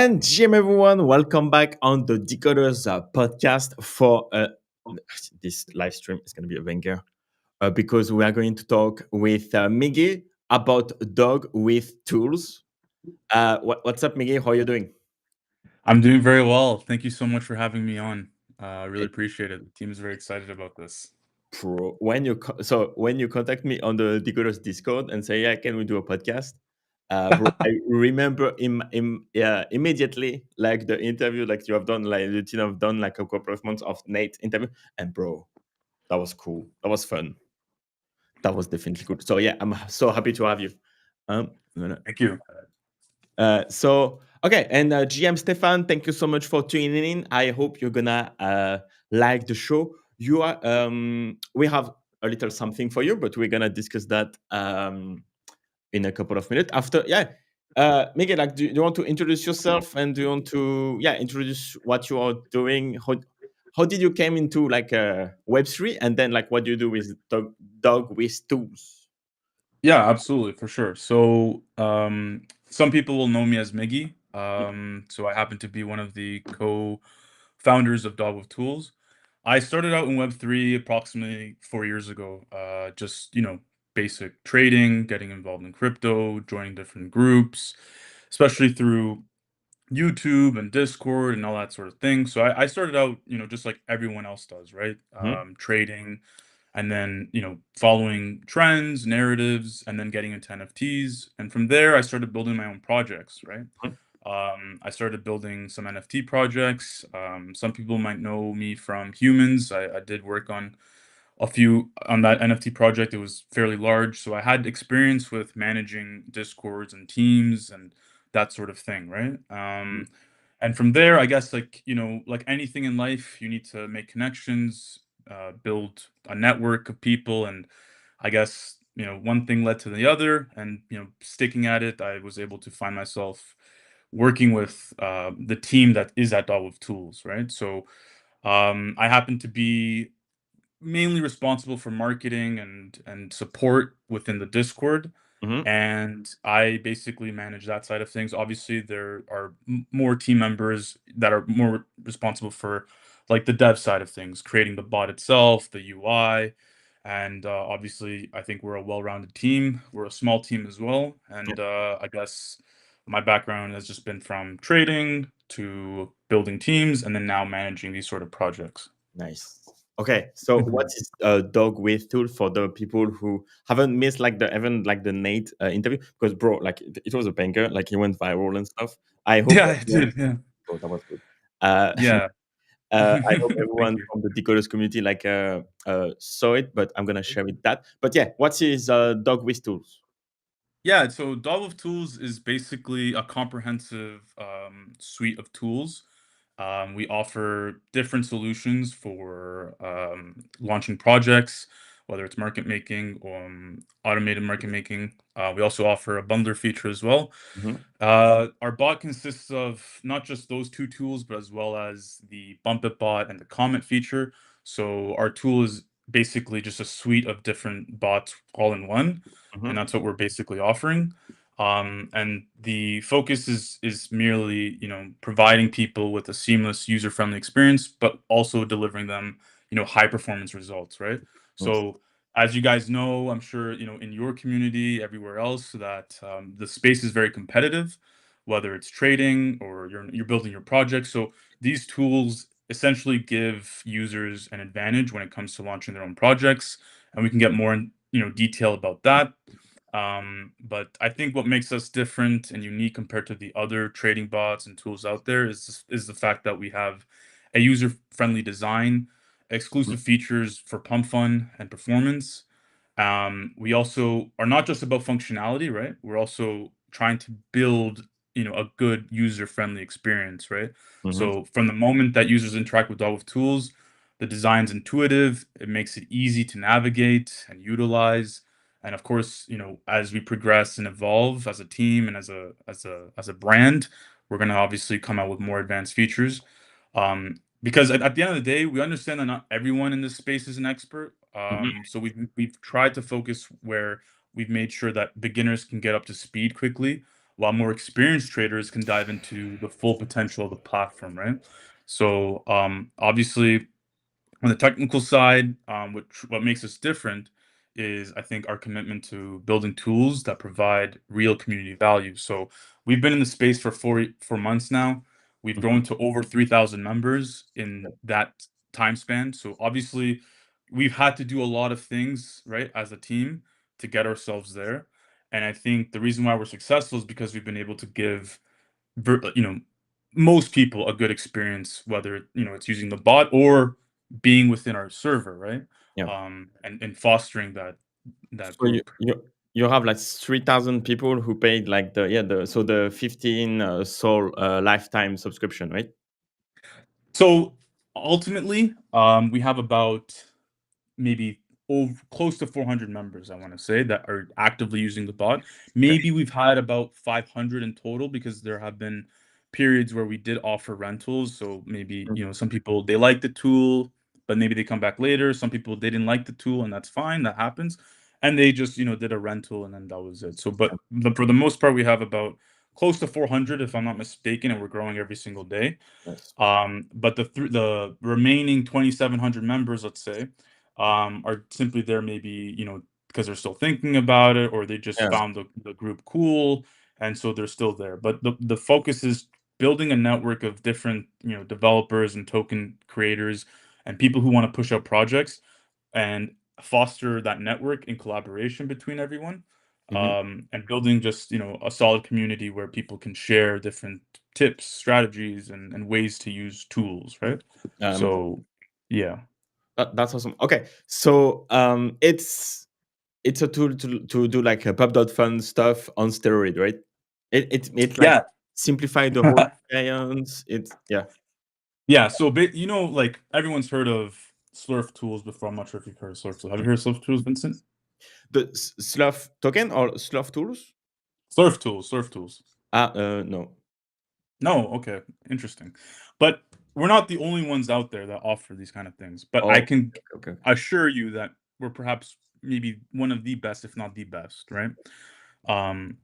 And GM everyone, welcome back on the Decoders podcast for this live stream is going to be a banger because we are going to talk with Miggy about dog with tools. What's up, Miggy? How are you doing? I'm doing very well. Thank you so much for having me on. I really appreciate it. The team is very excited about this. Pro. When you contact me on the Decoders Discord and say, yeah, can we do a podcast? Bro, I remember immediately like the interview like you have done, like the team have done like a couple of months of Nate interview, and bro, that was cool. That was fun. That was definitely good. So yeah, I'm so happy to have you. Um, no, no. Thank you. Okay, and GM Stefan, thank you so much for tuning in. I hope you're gonna like the show. We have a little something for you, but we're gonna discuss that in a couple of minutes. After, yeah, Miguel, like, do you want to introduce yourself and do you want to, yeah, introduce what you are doing? How did you came into like Web3 and then like what do you do with dog with tools? Yeah, absolutely, for sure. So, some people will know me as Miggy. So I happen to be one of the co-founders of DogWifTools. I started out in Web3 approximately 4 years ago. Just, basic trading, getting involved in crypto, joining different groups, especially through YouTube and Discord and all that sort of thing. So I started out, just like everyone else does, right? Mhm, Trading and then, following trends, narratives, and then getting into NFTs. And from there, I started building my own projects, right? mhm, I started building some NFT projects. Some people might know me from Humans. I did work on a few on that NFT project. It was fairly large, so I had experience with managing discords and teams and that sort of thing, right? mhm, And from there, I guess like anything in life, you need to make connections, build a network of people, and I guess one thing led to the other, and sticking at it, I was able to find myself working with the team that is at Dog with Tools, right? So I happen to be mainly responsible for marketing and support within the Discord, mhm. and I basically manage that side of things. Obviously, there are more team members that are more responsible for like the dev side of things, creating the bot itself, the UI, and obviously, I think we're a well-rounded team. We're a small team as well, and I guess my background has just been from trading to building teams, and then now managing these sort of projects. Nice. Okay, so what Mhm. is a dog with tool for the people who haven't missed like the even like the Nate interview? Because bro, like it was a banger, like he went viral and stuff. I hope Yeah, I everyone, did. Yeah. bro, that was good. Uh, Yeah. I hope Thank everyone you. from the decoders community like saw it, but I'm gonna share with that. But yeah, what is dog with tools? Yeah, so Dawn of Tools is basically a comprehensive suite of tools. We offer different solutions for launching projects, whether it's market making or automated market making. We also offer a bundler feature as well. Mhm, Our bot consists of not just those two tools, but as well as the Bump It bot and the comment feature. So our tool is basically just a suite of different bots all in one, and mhm, that's what we're basically offering. And the focus is merely providing people with a seamless user friendly experience, but also delivering them high performance results, right? nice. So as you guys know, I'm sure in your community, everywhere else, that the space is very competitive, whether it's trading or you're building your project. So these tools essentially give users an advantage when it comes to launching their own projects, and we can get more in detail about that. But I think what makes us different and unique compared to the other trading bots and tools out there is the fact that we have a user-friendly design, Mhm, exclusive features for Pump.Fun and performance. We also are not just about functionality, right? We're also trying to build, a good user-friendly experience, right? mhm, So from the moment that users interact with Dog with Tools, the design's intuitive, it makes it easy to navigate and utilize. And of course, as we progress and evolve as a team and as a brand, we're gonna obviously come out with more advanced features. Because at the end of the day, we understand that not everyone in this space is an expert. mhm. So we've tried to focus where we've made sure that beginners can get up to speed quickly, while more experienced traders can dive into the full potential of the platform, right? So obviously on the technical side, what makes us different is I think our commitment to building tools that provide real community value. So we've been in the space for 4 months now. We've Mhm. grown to over 3,000 members in that time span. So obviously, we've had to do a lot of things right as a team to get ourselves there. And I think the reason why we're successful is because we've been able to give you know, most people a good experience, whether it's using the bot or being within our server, right? Yeah. And fostering that So you group. you you have like 3,000 people who paid like the 15 soul lifetime subscription, right? So ultimately, we have about maybe close to 400 members, I want to say, that are actively using the bot. Okay. Maybe we've had about 500 in total because there have been periods where we did offer rentals. So maybe, Mm. some people they like the tool, but maybe they come back later. Some people they didn't like the tool, and that's fine. That happens. And they just, did a rental and then that was it. So, but for the most part, we have about close to 400, if I'm not mistaken, and we're growing every single day. Nice. But the remaining 2,700 members, let's say, are simply there maybe, because they're still thinking about it or they just Yeah. found the group cool, and so they're still there. But the focus is building a network of different, developers and token creators and people who want to push out projects and foster that network and collaboration between everyone, Mhm. and building just a solid community where people can share different tips, strategies, and ways to use tools, right? Um, So yeah. that's awesome. Okay, so it's a tool to do like a Pump.Fun stuff on steroid, right? It like Yeah. simplify the whole experience. It's yeah. Yeah, so like everyone's heard of Slurf tools before. I'm not sure if you've heard of Slurf tools. Have you heard of Slurf tools, Vincent? The Slough token or Slough tools? Slurf tools, Slurf tools. No. No, okay, interesting. But we're not the only ones out there that offer these kind of things. But I Oh, can okay, okay. assure you that we're perhaps maybe one of the best, if not the best, right? Um,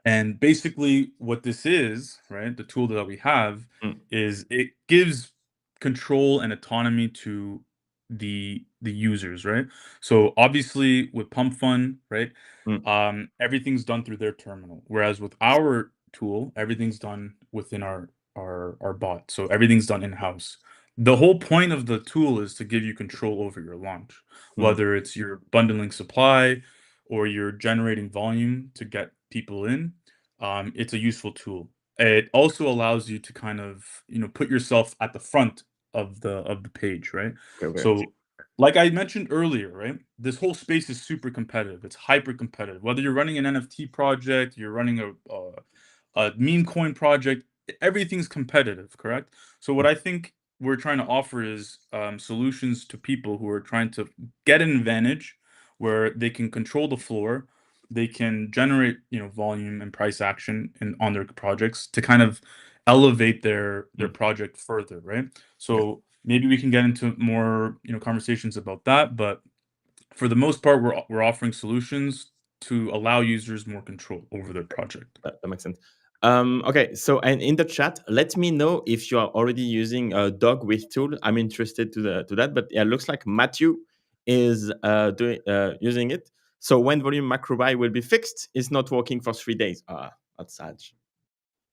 And basically, what this is, right, the tool that we have Mm, is it gives control and autonomy to the users, right? So obviously with Pump.Fun, right, mm, everything's done through their terminal. Whereas with our tool, everything's done within our bot. So everything's done in-house. The whole point of the tool is to give you control over your launch, mm, whether it's you're bundling supply or you're generating volume to get people in. It's a useful tool. It also allows you to kind of, put yourself at the front of the page, right? okay, okay. So, like I mentioned earlier, right? This whole space is super competitive. It's hyper competitive. Whether you're running an NFT project, you're running a meme coin project, everything's competitive, correct? So, what Mm, I think we're trying to offer is solutions to people who are trying to get an advantage where they can control the floor, they can generate volume and price action on their projects to kind of elevate their mm, project further, right? okay. So maybe we can get into more conversations about that, but for the most part we're offering solutions to allow users more control over their project. That makes sense. Okay, so and in the chat, let me know if you are already using a dog with tool. I'm interested to that, but yeah, it looks like Matthew is doing using it. So when volume macro buy will be fixed, it's not working for 3 days. Ah, that's sad.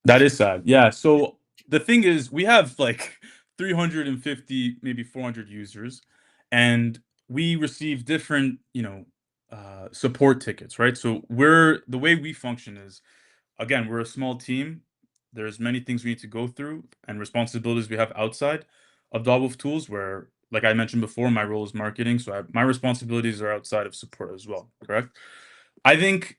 That is sad. Yeah. So the thing is, we have like 350, maybe 400 users, and we receive different, support tickets, right? So the way we function is, again, we're a small team. There's many things we need to go through and responsibilities we have outside of DogWifTools, where, like I mentioned before, my role is marketing. So my responsibilities are outside of support as well, correct? I think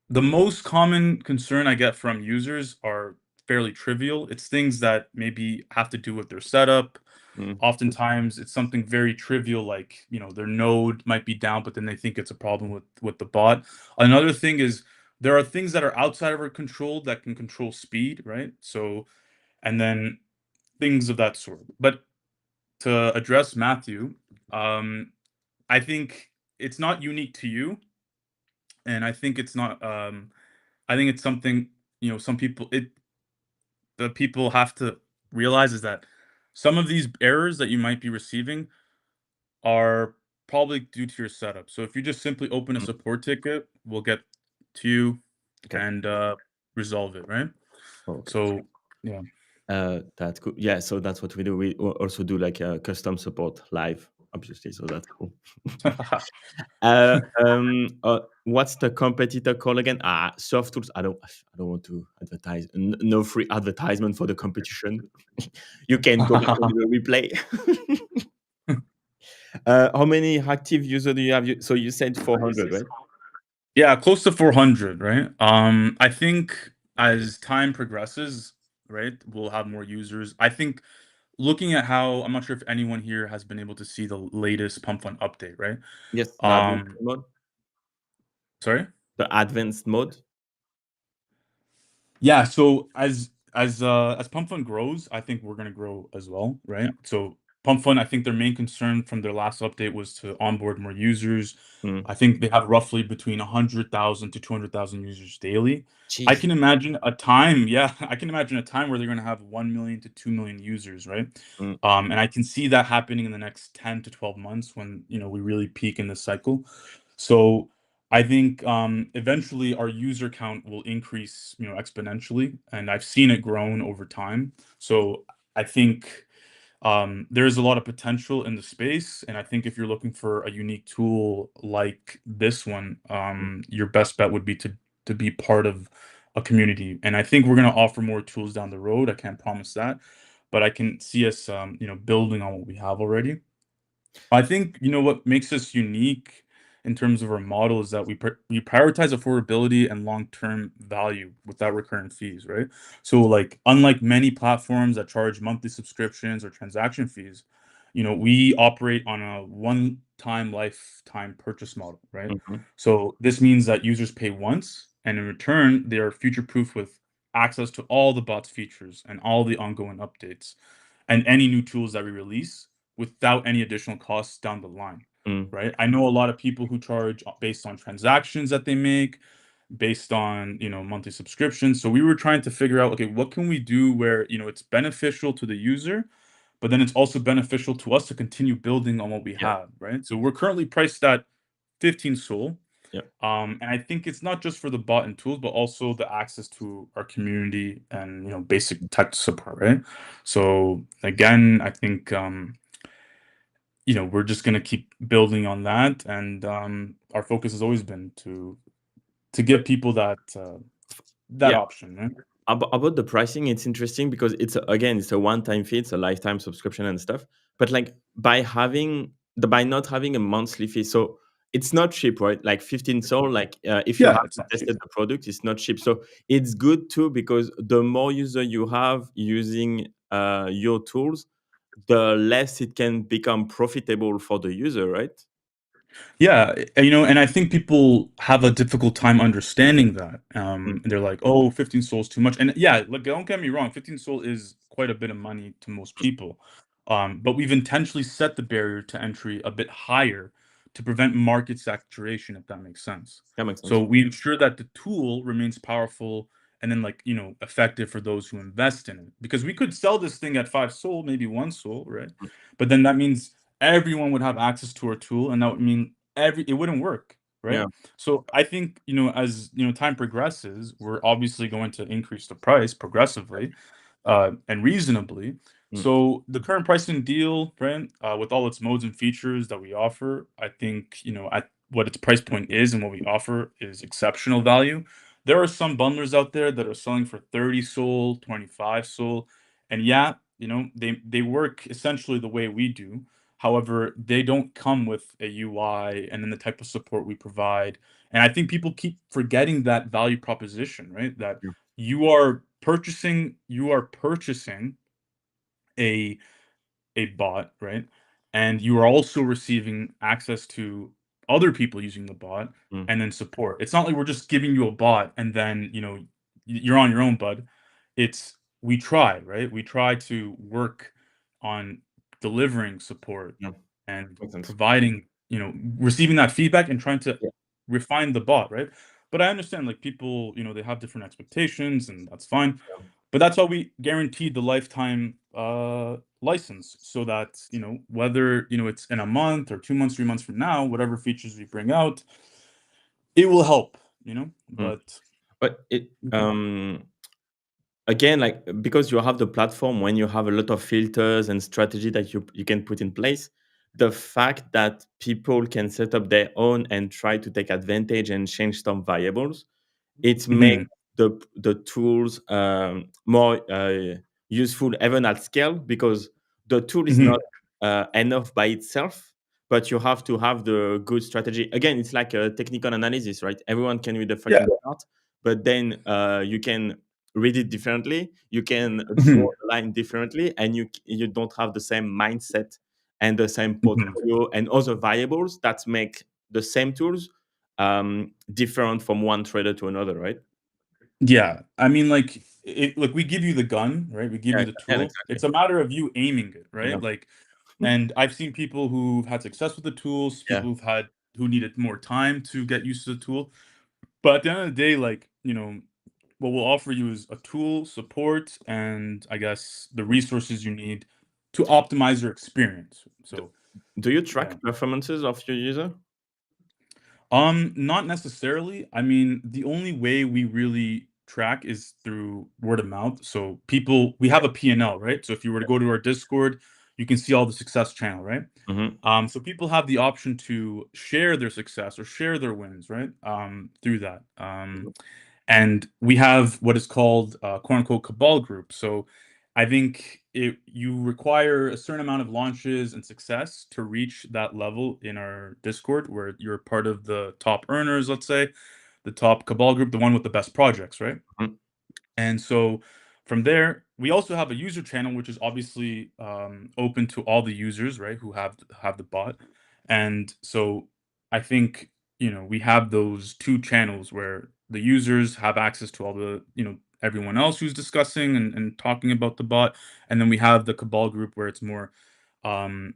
the most common concern I get from users are fairly trivial. It's things that maybe have to do with their setup. Mm, Oftentimes, it's something very trivial, like their node might be down, but then they think it's a problem with the bot. Another thing is there are things that are outside of our control that can control speed, right? So, and then things of that sort. But to address Matthew, um, I think it's not unique to you, and I think it's not. I think it's something. some people the people have to realize is that some of these errors that you might be receiving are probably due to your setup. So if you just simply open a Mm, support ticket, we'll get to you okay. and resolve it, right? Okay. So yeah. That's cool. Yeah, so that's what we do. We also do like custom support live, obviously. So that's cool. What's the competitor called again? Soft Tools. I don't want to advertise. No free advertisement for the competition. You can go back and do a replay. How many active user do you have? So you said 400, right? Yeah, close to 400, right? I think as time progresses, right, we'll have more users. I think looking at how I'm not sure if anyone here has been able to see the latest Pump.Fun update, right? Yes, the advanced Um, mode. sorry? The advanced mode. Yeah, so as Pump.Fun grows, I think we're gonna grow as well, Yeah. right? So Pump.Fun, I think their main concern from their last update was to onboard more users. Mm. I think they have roughly between 100,000 to 200,000 users daily. I Jeez. can imagine a time, yeah, I can imagine a time where they're gonna have 1,000,000 to 2,000,000 users, right? Mm, And I can see that happening in the next 10 to 12 months when, we really peak in this cycle. So I think eventually our user count will increase, exponentially, and I've seen it grown over time. So I think there is a lot of potential in the space, and I think if you're looking for a unique tool like this one, mm, your best bet would be to be part of a community. And I think we're going to offer more tools down the road. I can't promise that, but I can see us, building on what we have already. I think, what makes us unique in terms of our model is that we prioritize affordability and long-term value without recurring fees, right? So, like, unlike many platforms that charge monthly subscriptions or transaction fees, we operate on a one-time lifetime purchase model, right? mhm, So this means that users pay once, and in return, they are future-proof with access to all the bot's features and all the ongoing updates and any new tools that we release without any additional costs down the line, mm. right? I know a lot of people who charge based on transactions that they make, based on, monthly subscriptions. So we were trying to figure out, okay, what can we do where, it's beneficial to the user, but then it's also beneficial to us to continue building on what we Yeah, have, right? So we're currently priced at 15 Sol. yeah, And I think it's not just for the bot and tools, but also the access to our community and, basic tech support, right? So again, I think we're just gonna keep building on that, and our focus has always been to but give people that yeah. option, right? About the pricing, it's interesting because again, it's a one-time fee, it's a lifetime subscription and stuff. But like by not having a monthly fee, so it's not cheap, right? Like 15 Sol, like if you Yeah, have it's not cheap. tested the product, it's not cheap. So it's good too because the more user you have using your tools, the less it can become profitable for the user, right? Yeah, and I think people have a difficult time understanding that. Mm, And they're like, "Oh, 15 Sol is too much." And yeah, look, don't get me wrong, 15 Sol is quite a bit of money to most people. But we've intentionally set the barrier to entry a bit higher to prevent market saturation, if that makes sense. that makes So sense. we ensure that the tool remains powerful and then, like, effective for those who invest in it. Because we could sell this thing at 5 Sol, maybe 1 Sol, right? Mm, But then that means everyone would have access to our tool, and that would mean it wouldn't work, right? yeah. So I think, as time progresses, we're obviously going to increase the price progressively, and reasonably. Mm, So the current pricing deal, right, with all its modes and features that we offer, I think, at what its price point is and what we offer is exceptional value. There are some bundlers out there that are selling for 30 Sol, 25 Sol, and yeah, they work essentially the way we do. However, they don't come with a UI and then the type of support we provide. And I think people keep forgetting that value proposition, right? That yeah. you are purchasing a a bot, right? And you are also receiving access to other people using the bot Mm, and then support. It's not like we're just giving you a bot and then, you're on your own, bud. It's we try, right? We try to work on delivering support yeah. and Makes sense. providing, receiving that feedback and trying to Yeah. refine the bot, right? But I understand, like, people, they have different expectations, and that's fine. But that's why we guaranteed the lifetime license, so that, whether, it's in a month or 2 months, 3 months from now, whatever features we bring out, it will help, Mm. but But it Mhm. again, like, because you have the platform, when you have a lot of filters and strategy that you can put in place, the fact that people can set up their own and try to take advantage and change some variables, it makes Mhm. the tools more useful even at scale, because the tool is not Mhm. enough by itself, but you have to have the good strategy. Again, it's like a technical analysis, right? Everyone can read the Yeah. fucking chart, but then you can read it differently. You can draw Mhm. the line differently, and you don't have the same mindset and the same Mhm. portfolio and other variables that make the same tools different from one trader to another, right? Yeah, I mean, like, we give you the gun, right? We give Yeah, you the yeah, tool. exactly. It's a matter of you aiming it, Yeah. right? Like, and I've seen people who've had success with the tools, Yeah. people who needed more time to get used to the tool. But at the end of the day, like, what we'll offer you is a tool, support, and I guess the resources you need to optimize your experience. D So, do you yeah. track performances of your user? Not necessarily. I mean, the only way we really track is through word of mouth. So we have a P&L, right? So if you were to go to our Discord, you can see all the success channel, right? Mhm. So people have the option to share their success or share their wins, right? Through that. And we have what is called quote unquote cabal group. So I think you require a certain amount of launches and success to reach that level in our Discord, where you're part of the top earners, let's say, the top cabal group, the one with the best projects, right? Mhm. And so from there, we also have a user channel, which is obviously open to all the users, right, who have the bot. And so I think, we have those two channels where the users have access to all the, everyone else who's discussing and talking about the bot. And then we have the Cabal group where it's um,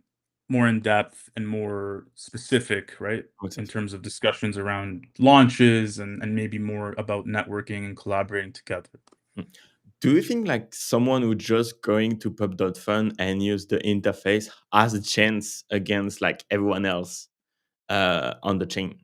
more in depth and more specific, right? Makes In sense. terms of discussions around launches and maybe more about networking and collaborating together. Mm. Do you think, like, someone who just going to Pump.Fun and use the interface has a chance against, like, everyone else on the chain?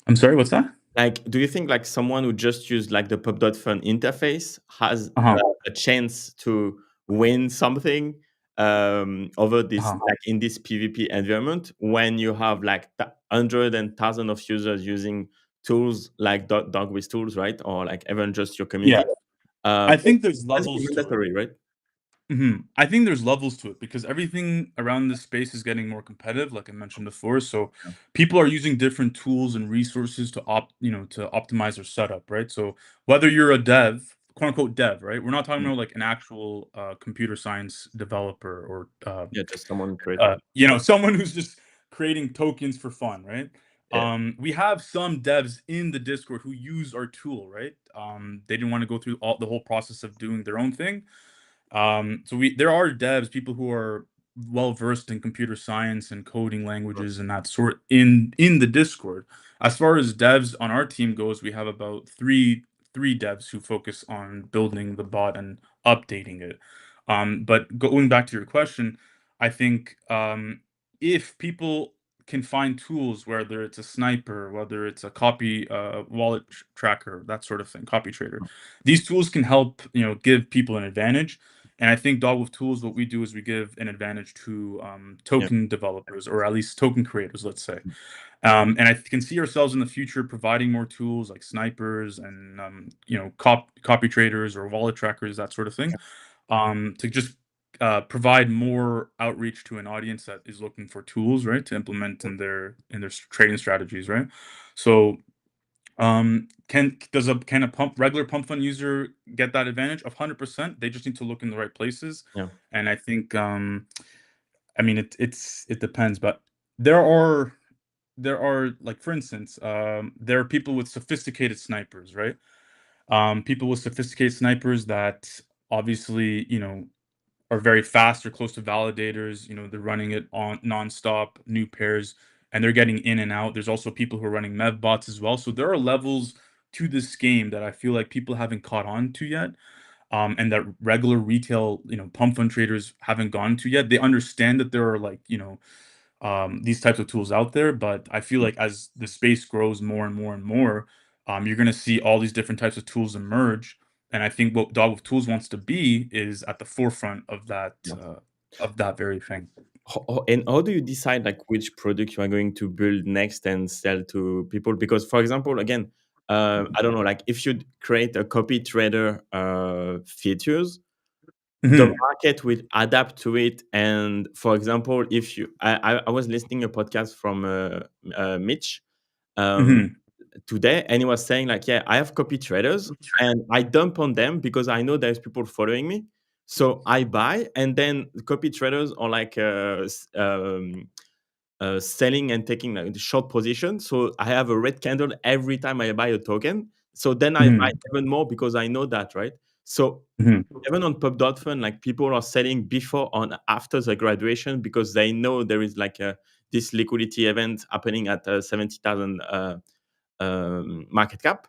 I'm sorry, what's that? Like, do you think, like, someone who just used, like, the Pub.Fun interface has Uh-huh. a chance to win something over this, Uh-huh. like, in this PvP environment, when you have, like, hundred and thousand of users using tools like DogWifTools, right? Or, like, even just your Yeah. community. I But think there's it's levels to it. mandatory, right? I think there's levels to it because everything around this space is getting more competitive, like I mentioned before. So Yeah. people are using different tools and resources to optimize their setup, right? So whether you're a dev, quote unquote dev, right? We're not talking Mm. about like an actual computer science developer or Yeah, just someone creating. someone who's just creating tokens for fun, right? Yeah. We have some devs in the Discord who use our tool, right? They didn't want to go through the whole process of doing their own thing. So there are devs, people who are well versed in computer science and coding Mm. languages and that sort in the Discord. As far as devs on our team goes, we have about three devs who focus on building the bot and updating it. But going back to your question, I think if people can find tools, whether it's a sniper, whether it's a copy wallet tracker, that sort of thing, copy trader, these tools can help give people an advantage. And I think Dog with Tools, what we do is we give an advantage to Yeah. token developers or at least token creators, let's say. And I can see ourselves in the future providing more tools like snipers and copy traders or wallet trackers, that sort of thing, to just provide more outreach to an audience that is looking for tools, right, to implement in their trading strategies, right? So can a regular pump fund user get that advantage? 100%. They just need to look in the right places. Yeah. And I think I mean it depends, but there are like for instance, there are people with sophisticated snipers, right? People with sophisticated snipers that obviously, are very fast or close to validators. They're running it on nonstop, new pairs, and they're getting in and out. There's also people who are running mev bots as well. So there are levels to this game that I feel like people haven't caught on to yet, and that regular retail, pump fund traders haven't gone to yet. They understand that there are like, these types of tools out there, but I feel Mm. like as the space grows more and more and more, you're going to see all these different types of tools emerge. And I think what Dog with Tools wants to be is at the forefront Yeah. of that very thing. And how do you decide like which product you are going to build next and sell to people? Because, for example, again, I don't know, like if you create a copy trader features, the Hmm. market will adapt to it. And for example, if you, I was listening a podcast from Mitch um, Hmm. today, and he was saying like, yeah, I have copy traders, and I dump on them because I know there's people following me. So I buy, and then the copy traders are like selling and taking like the short position. So I have a red candle every time I buy a token. So then I buy Hmm. even more because I know that, right? So Hmm. even on Pump.Fun, like people are selling before and after the graduation because they know there is like this liquidity event happening at 70,000 market cap.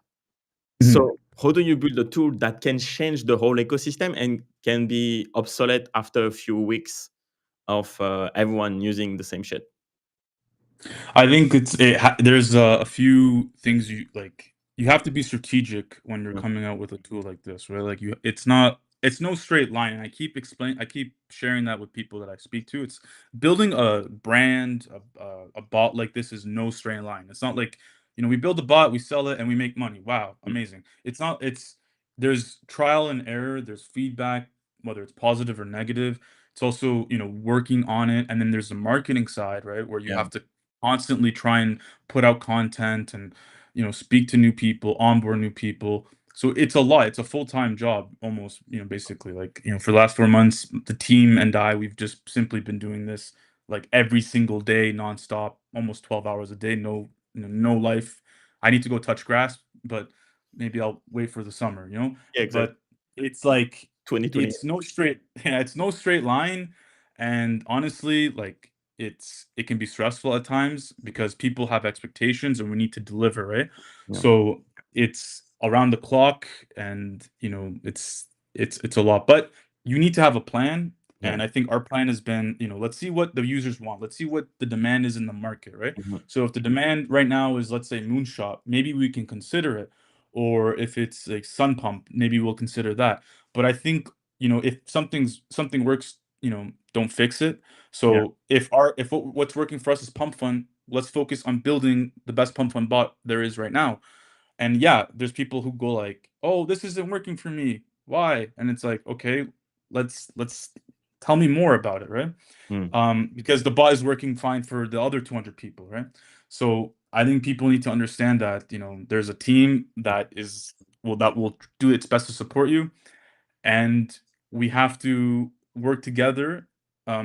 Hmm. So how do you build a tool that can change the whole ecosystem and can be obsolete after a few weeks of everyone using the same shit? I think there's a few things you like. You have to be strategic when you're Yeah. coming out with a tool like this, right? Like it's no straight line. And I keep sharing that with people that I speak to. It's building a brand, a bot like this is no straight line. It's not like, we build a bot, we sell it, and we make money. Wow, Mm. amazing. It's not. There's trial and error. There's feedback, whether it's positive or negative. It's also, working on it, and then there's the marketing side, right, where you Yeah. have to constantly try and put out content and speak to new people, onboard new people. So it's a lot. It's a full-time job almost, basically. Like, for the last 4 months, the team and we've just simply been doing this like every single day, nonstop, almost 12 hours a day. No, no life. I need to go touch grass, but maybe I'll wait for the summer. Yeah, exactly. But it's like 2020. it's no straight yeah, it's no straight line. And honestly, like it can be stressful at times because people have expectations and we need to deliver, right? Yeah. So it's around the clock, and it's a lot, but you need to have a plan. Yeah. And I think our plan has been, let's see what the users want, let's see what the demand is in the market, right? Mhm. So if the demand right now is, let's say, moonshot, maybe we can consider it. Or if it's like sun pump, maybe we'll consider that. But I think, if something works, don't fix it. Yeah. So if what's working for us is Pump Fun, let's focus on building the best Pump Fun bot there is right now. And yeah, there's people who go like, "Oh, this isn't working for me. Why?" And it's like, okay, let's tell me more about it, right? Mm. Because the bot is working fine for the other 200 people, right? So I think people need to understand that there's a team that will do its best to support you, and we have to work together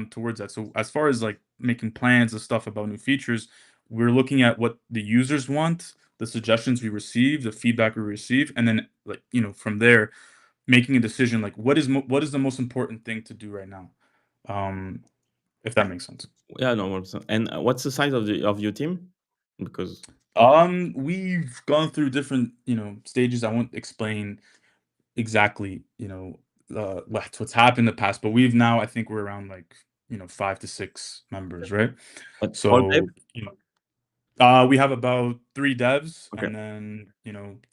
towards that. So as far as like making plans and stuff about new features, we're looking at what the users want, the suggestions we receive, the feedback we receive, and then like from there making a decision like what is the most important thing to do right now. Um, if that makes sense. Yeah, no, 100%. And what's the size of your team? Because We've gone through different, stages. I won't explain exactly, what's happened in the past, but we've now, I think we're around like, 5 to 6 members, right? but all dev? So, we have about 3 devs Okay. and then,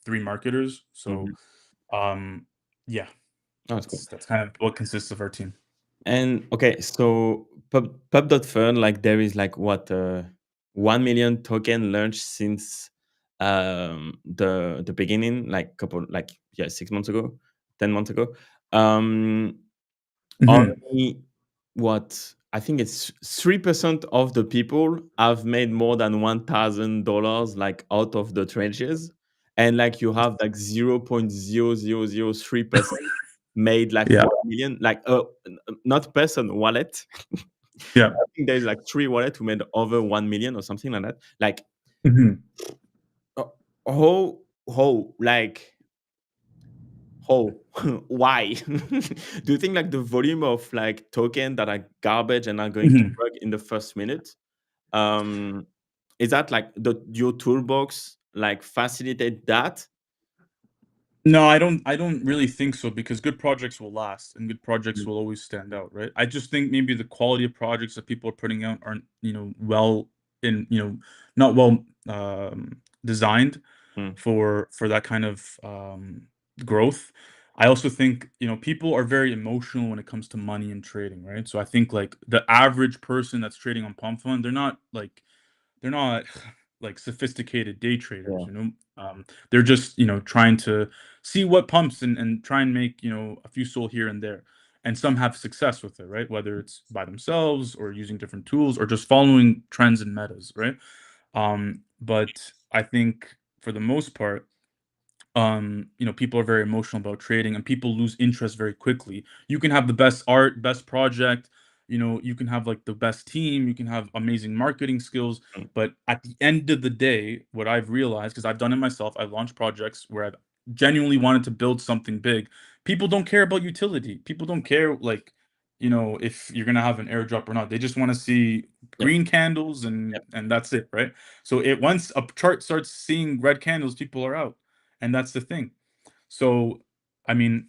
3 marketers. So, Mhm. um, yeah, Oh, that's cool. that's kind of what consists of our team. And okay, so Pub.Fun, like there is like what 1 million token launched since the beginning, like couple like yeah 6 months ago, 10 months ago. Um, Mhm. only what I think it's 3% of the people have made more than $1,000 like out of the trenches, and like you have like 0.0003% made like Yeah. 1 million, like not person wallet. Yeah. I think there's like 3 wallet who made over 1 million or something like that. Like Mhm. uh, how like how why? Do you think like the volume of like token that are garbage and are going to Mhm. work in the first minute? Um, is that like your toolbox like facilitate that? No, I don't really think so because good projects will last and good projects Mm, will always stand out, right? I just think maybe the quality of projects that people are putting out aren't, well in, not well designed mm, for that kind of growth. I also think, people are very emotional when it comes to money and trading, right? So I think like the average person that's trading on Pump.Fun, they're not like sophisticated day traders, yeah, they're just, trying to see what pumps and try and make, a few soul here and there. And some have success with it, right? Whether it's by themselves or using different tools or just following trends and metas, right? But I think for the most part, people are very emotional about trading and people lose interest very quickly. You can have the best art, best project, you can have like the best team, you can have amazing marketing skills, mm, but at the end of the day, what I've realized, because I've done it myself, I've launched projects where I've genuinely wanted to build something big. People don't care about utility. People don't care like, if you're gonna have an airdrop or not. They just want to see yep, green candles and yep. and that's it, right? So it once a chart starts seeing red candles, people are out. And that's the thing. So, I mean,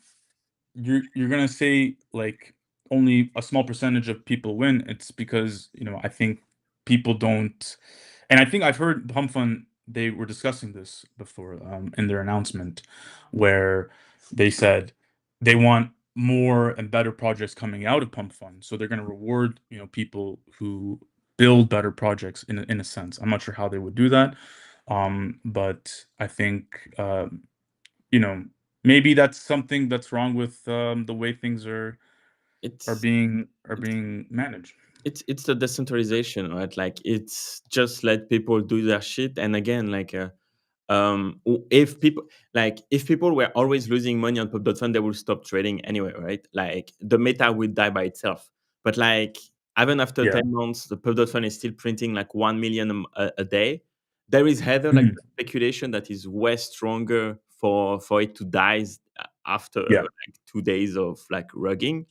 you're gonna say like only a small percentage of people win. It's because, I think people don't, and I think I've heard Pump.Fun, they were discussing this before, in their announcement, where they said they want more and better projects coming out of Pump.Fun. So they're gonna reward, people who build better projects in a sense. I'm not sure how they would do that. But I think you know, maybe that's something that's wrong with, the way things are It's being are it's being managed. it's the decentralization, right? Like it's just let people do their shit, and again, like if people if people were always losing money on Pump.Fun, they will stop trading anyway, right? Like the meta will die by itself. But like even after Yeah. 10 months, the Pump.Fun is still printing like 1 million a day. There is either like Mhm. speculation that is way stronger for it to die after Yeah. like 2 days of like rugging,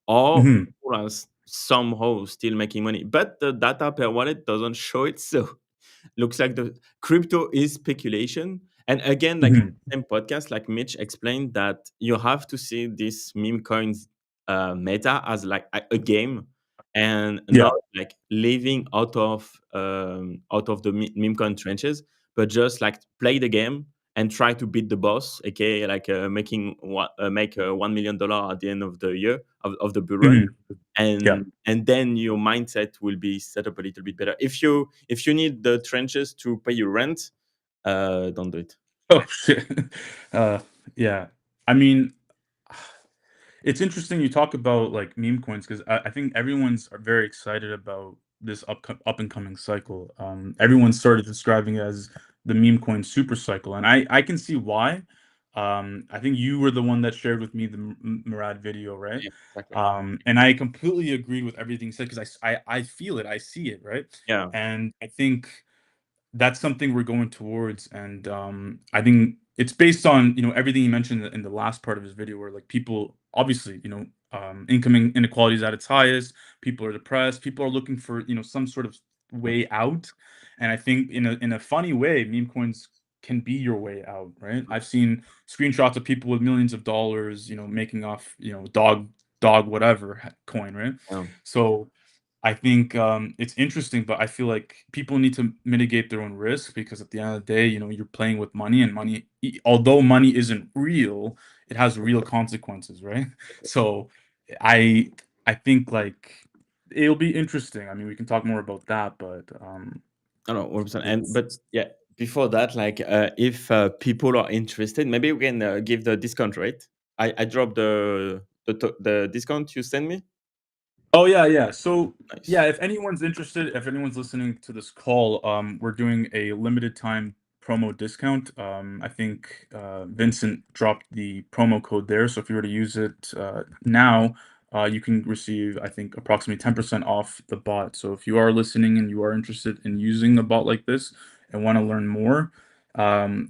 or Mhm. people are somehow still making money. But the data per wallet doesn't show it. So looks like the crypto is speculation. And again, like Mhm. same podcast, like Mitch explained that you have to see this meme coins meta as like a game, and Yeah. not like living out of the meme coin trenches, but just like play the game and try to beat the boss, aka like make $1 million at the end of the year of the bull run, Mhm. Yeah. and then your mindset will be set up a little bit better. If you need the trenches to pay your rent, don't do it. Oh, shit. Uh, yeah. I mean, it's interesting you talk about, like, meme coins 'cause I think everyone's are very excited about this up and coming cycle. Everyone started describing it as the meme coin super cycle, and I can see why. I think you were the one that shared with me the Murad video, right? Yeah, exactly. And I completely agreed with everything you said because I feel it, I see it, right? Yeah. And I think that's something we're going towards, and I think it's based on, everything you mentioned in the last part of his video, where like people obviously, income inequality is at its highest. People are depressed. People are looking for, some sort of way out, and I think in a funny way, meme coins can be your way out, right? I've seen screenshots of people with millions of dollars, making off, dog whatever coin, right? Yeah. So I think, it's interesting, but I feel like people need to mitigate their own risk because at the end of the day, you're playing with money, and money, although money isn't real, it has real consequences, right? So I I think like it'll be interesting. I mean, we can talk more about that, but No, no, 100%. And it's but yeah, before that, like if people are interested, maybe we can give the discount rate. I dropped the discount you sent me. Oh, yeah, yeah. So, yeah, Nice. if anyone's interested, if anyone's listening to this call, we're doing a limited time promo discount. I think Vincent dropped the promo code there. So if you were to use it now, you can receive, I think, approximately 10% off the bot. So if you are listening and you are interested in using a bot like this and want to learn more,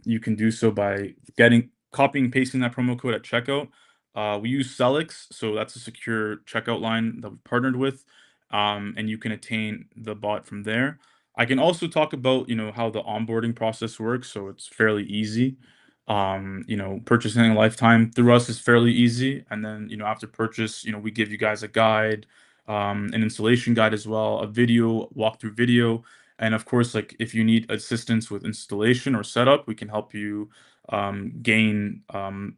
you can do so by copying and pasting that promo code at checkout. We use BULLX, so that's a secure checkout line that we've partnered with, and you can attain the bot from there. I can also talk about, how the onboarding process works, so it's fairly easy. Purchasing a lifetime through us is fairly easy, and then, after purchase, we give you guys a guide, an installation guide as well, a video, walkthrough video, and of course, like, if you need assistance with installation or setup, we can help you, gain,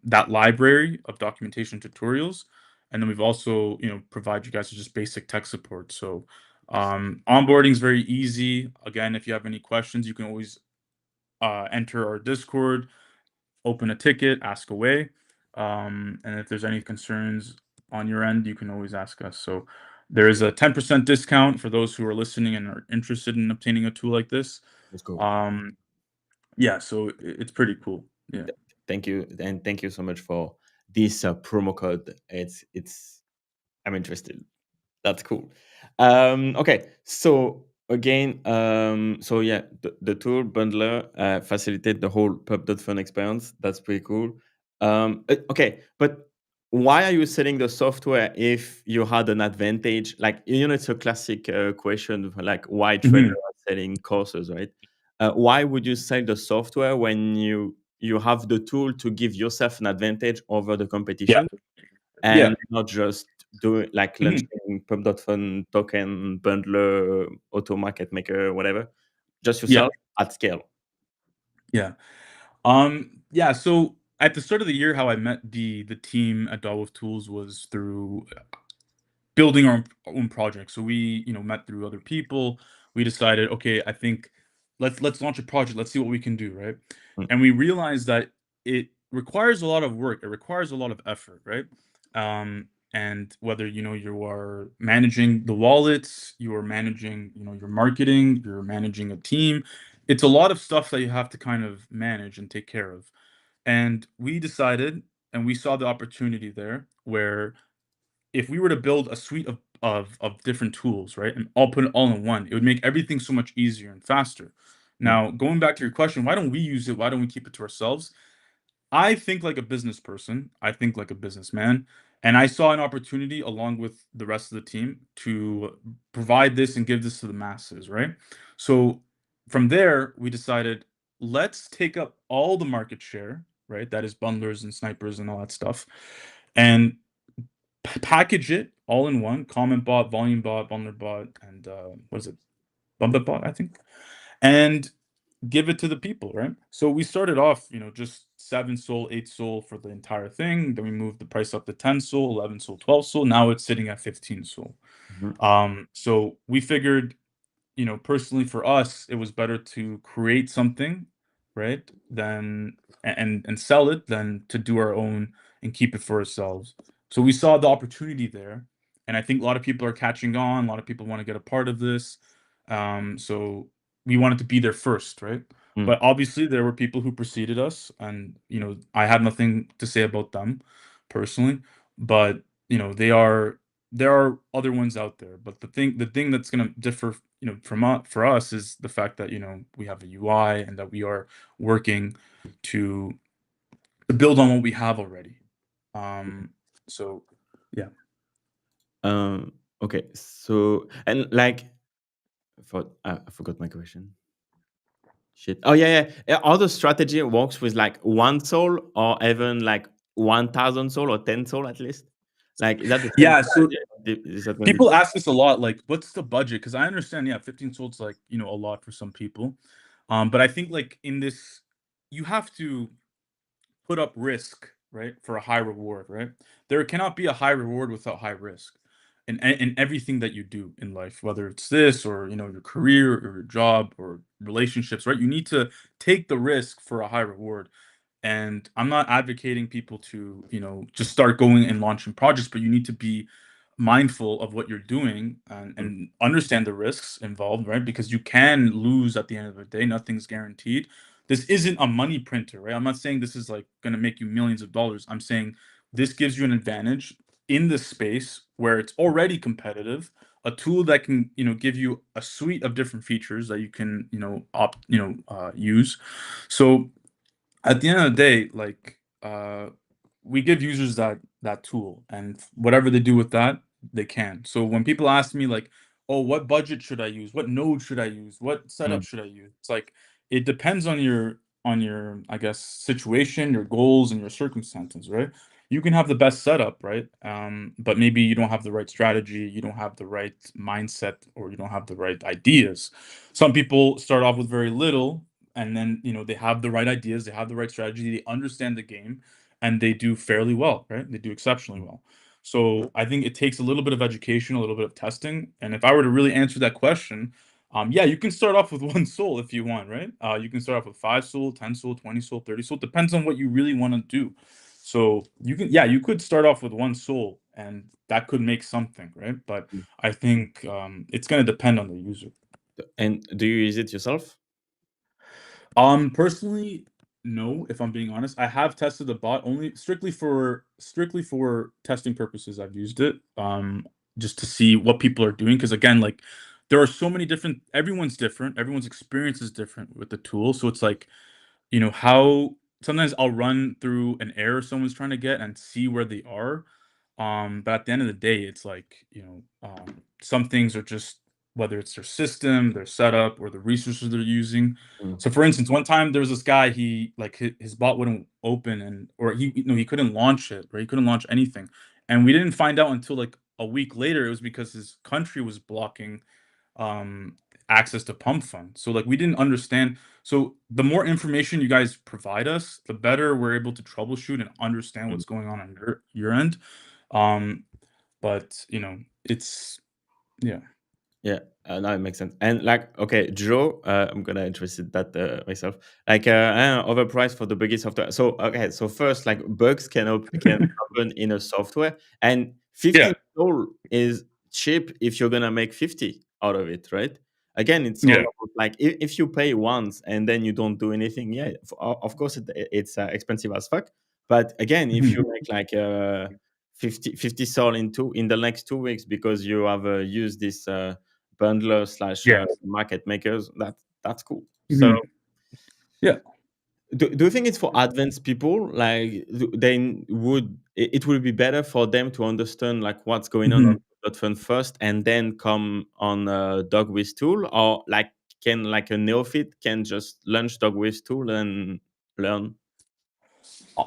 that library of documentation tutorials, and then we've also, provide you guys with just basic tech support, so onboarding is very easy. Again, if you have any questions, you can always enter our Discord, open a ticket, ask away. And if there's any concerns on your end, you can always ask us. So there is a 10% discount for those who are listening and are interested in obtaining a tool like this. Let's go. Um, yeah, so it's pretty cool. Yeah. Th- Thank you, and thank you so much for this promo code. It's I'm interested. That's cool. Okay, so again, so yeah, the tool bundler facilitate the whole Pump.Fun experience. That's pretty cool. Okay, but why are you selling the software if you had an advantage? Like, it's a classic question, like why trainers Mhm. are selling courses, right? Why would you sell the software when you have the tool to give yourself an advantage over the Yeah. competition? Yeah. And not just do it like Mhm. launching Pump.Fun token bundler, auto market maker, whatever, just Yeah. yourself at scale. Yeah. Yeah, so at the start of the year, how I met the team at DogWifTools was through building our own project. So we, met through other people. We decided, okay, I think let's launch a project. Let's see what we can do, right? Mm, And we realized that it requires a lot of work. It requires a lot of effort, right? And whether you are managing the wallets, you are managing, your marketing, you're managing a team. It's a lot of stuff that you have to kind of manage and take care of. And we decided, and we saw the opportunity there where if we were to build a suite of different tools, right, and all put it all in one, it would make everything so much easier and faster. mm, Now, going back to your question, why don't we use it? Why don't we keep it to ourselves? I think like a business person. I think like a businessman. And I saw an opportunity along with the rest of the team to provide this and give this to the masses, right? So from there, we decided let's take up all the market share, right? That is bundlers and snipers and all that stuff. And package it all in one, comment bot, volume bot, bundler bot, and what is it? Bump bot, I think. And give it to the people, right? So we started off, just 7 SOL, 8 SOL for the entire thing. Then we moved the price up to 10 SOL, 11 SOL, 12 SOL. Now it's sitting at 15 SOL. mhm, So we figured, personally for us, it was better to create something, right? Than and sell it than to do our own and keep it for ourselves. So we saw the opportunity there, and I think a lot of people are catching on. A lot of people want to get a part of this. So we wanted to be there first, right? mm, But obviously there were people who preceded us, and I have nothing to say about them personally, but they are there are other ones out there, but the thing that's gonna differ, for us is the fact that, we have a UI and that we are working to build on what we have already. Um, so yeah. um, okay, so and like, I forgot my question. Shit. Oh yeah, yeah. All the strategy works with like one soul or even like 1,000 soul or 10 soul at least. Like, is that the same Yeah, so strategy? Is that going to be? people ask us a lot, like, "What's the budget?" Because I understand, yeah, 15 sold's like, a lot for some people. But I think, like, in this, you have to put up risk, right, for a high reward, right? There cannot be a high reward without high risk in everything that you do in life, whether it's this or your career or your job or relationships, right? You need to take the risk for a high reward. And I'm not advocating people to, just start going and launching projects, but you need to be mindful of what you're doing Mm, and understand the risks involved, right? Because you can lose at the end of the day. Nothing's guaranteed. This isn't a money printer, right? I'm not saying this is like going to make you millions of dollars. I'm saying this gives you an advantage in this space where it's already competitive, a tool that can, give you a suite of different features that you can, use. So at the end of the day, like, we give users that tool, and whatever they do with that, they can. So when people ask me like, "Oh, what budget should I use? What node should I use? What setup Mm, should I use?" It's like it depends on your, I guess, situation, your goals, and your circumstances, right? You can have the best setup, right? But maybe you don't have the right strategy, you don't have the right mindset, or you don't have the right ideas. Some people start off with very little, and then they have the right ideas, they have the right strategy, they understand the game, and they do fairly well, right? They do exceptionally mm, well. So I think it takes a little bit of education, a little bit of testing. And if I were to really answer that question, yeah, you can start off with one soul if you want, right? You can start off with 5 soul, 10 soul, 20 soul, 30 soul. Depends on what you really want to do. So yeah, you could start off with one soul, and that could make something, right? But mm. I think it's going to depend on the user. And do you use it yourself? Personally, no, if I'm being honest. I have tested the bot only strictly for testing purposes. I've used it just to see what people are doing, because again, like there are so many different everyone's different. Everyone's experience is different with the tool. So it's like, how sometimes I'll run through an error someone's trying to get and see where they are. But at the end of the day, it's like, some things are just whether it's their system, their setup, or the resources they're using. Mm, So for instance, one time there was this guy, he like his bot wouldn't open, and or he couldn't launch it, right? He couldn't launch anything. And we didn't find out until like a week later it was because his country was blocking um access to Pump.Fun. So like we didn't understand. So the more information you guys provide us, the better we're able to troubleshoot and understand mm. what's going on your end. Um, but it's yeah. Yeah, now it makes sense. And like, okay, Joe, I'm gonna introduce that myself. Like, overpriced for the biggest software. So, okay, so first, like, bugs can happen in a software, and Yeah. 50 soul is cheap if you're gonna make 50 out of it, right? Again, it's all Yeah. about like if you pay once and then you don't do anything, yeah, of course it's expensive as fuck. But again, if you Mhm. make like 50 soul in the next 2 weeks because you have used this. Bundler slash Yeah. market makers. That's cool. So, Mhm. Yeah. do you think it's for advanced people? Like, then it would be better for them to understand like what's going on Mhm. .fun first, and then come on DogWiz tool, or like can like a neophyte can just launch DogWiz tool and learn?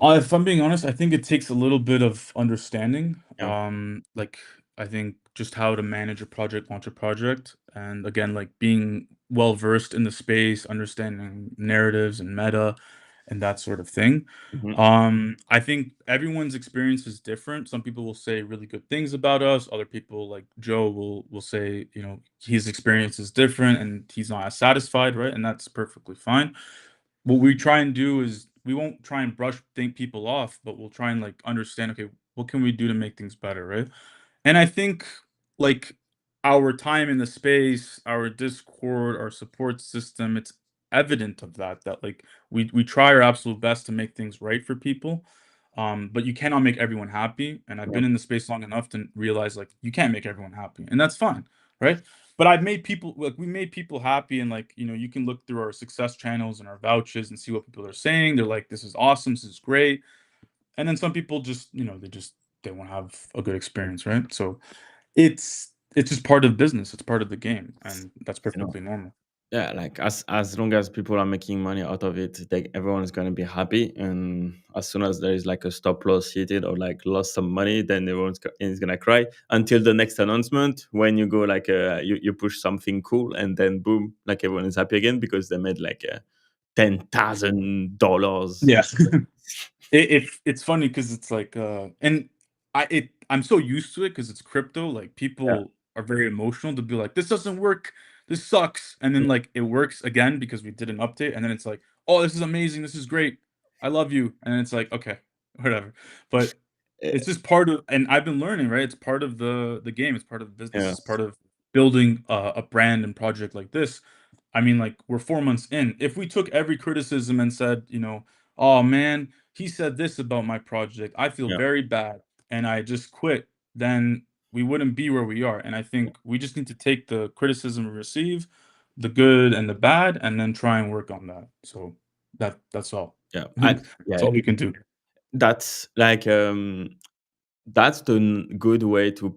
If I'm being honest, I think it takes a little bit of understanding. Yeah. Like I think just how to manage a project, launch a project, and again, like being well versed in the space, understanding narratives and meta, and that sort of thing. Mhm. I think everyone's experience is different. Some people will say really good things about us. Other people, like Joe, will say, his experience is different and he's not as satisfied, right? And that's perfectly fine. What we try and do is we won't try and brush think people off, but we'll try and like understand, okay, what can we do to make things better, right? And I think like our time in the space, our Discord, our support system, it's evident of that like we try our absolute best to make things right for people. But you cannot make everyone happy. And I've Yeah. been in the space long enough to realize like you can't make everyone happy, and that's fine, right? But I've made people like we made people happy, and like you can look through our success channels and our vouchers and see what people are saying. They're like, "This is awesome, this is great," and then some people just they won't have a good experience, right? So it's just part of business. It's part of the game, and that's You know, perfectly normal. yeah, like as long as people are making money out of it, like everyone is gonna be happy. And as soon as there is like a stop loss hit it or like lost some money, then is gonna cry until the next announcement when you go like you push something cool, and then boom, like everyone is happy again because they made like $10,000. Yeah. It's funny because it's like, and I'm so used to it because it's crypto, like, Yeah, people are very emotional to be like, "This doesn't work, this sucks," and then, like, it works again because we did an update, and then it's like, "Oh, this is amazing, this is great, I love you," and then it's like, "Okay, whatever," but yeah, it's just part of, and I've been learning, right? It's part of the game, it's part of the business, yeah, it's part of building a brand and project like this. I mean, like, we're 4 months in. If we took every criticism and said, "Oh, man, he said this about my project. I feel yeah. very bad," and I just quit, then we wouldn't be where we are. And I think we just need to take the criticism we receive, the good and the bad, and then try and work on that. So that's all. Yeah, That's yeah. all we can do. That's like that's the good way to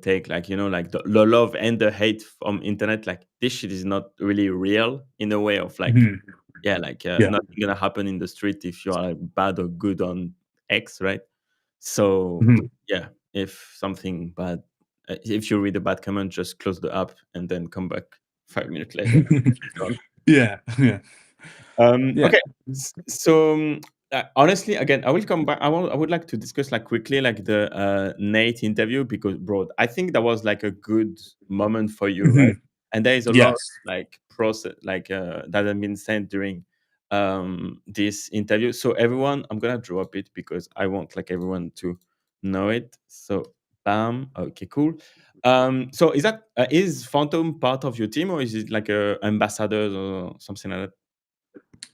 take, like, like the love and the hate from internet. Like, this shit is not really real, in a way of like, Mhm. yeah, like, Yeah. nothing gonna happen in the street if you are bad or good on X, right? So Mhm. yeah, if something bad, if you read a bad comment, just close the app and then come back 5 minutes later. Yeah, yeah, yeah. Okay. So, honestly, again, I will come back. I would like to discuss, like, quickly, like, the Nate interview, because, bro, I think that was like a good moment for you, right? Mhm. And there is a lot, Yes. like, process, like, that have been sent during this interview. So everyone, I'm gonna drop it because I want, like, everyone to know it. So, bam. Okay, cool. So is Phantom part of your team, or is it like a ambassador or something like that?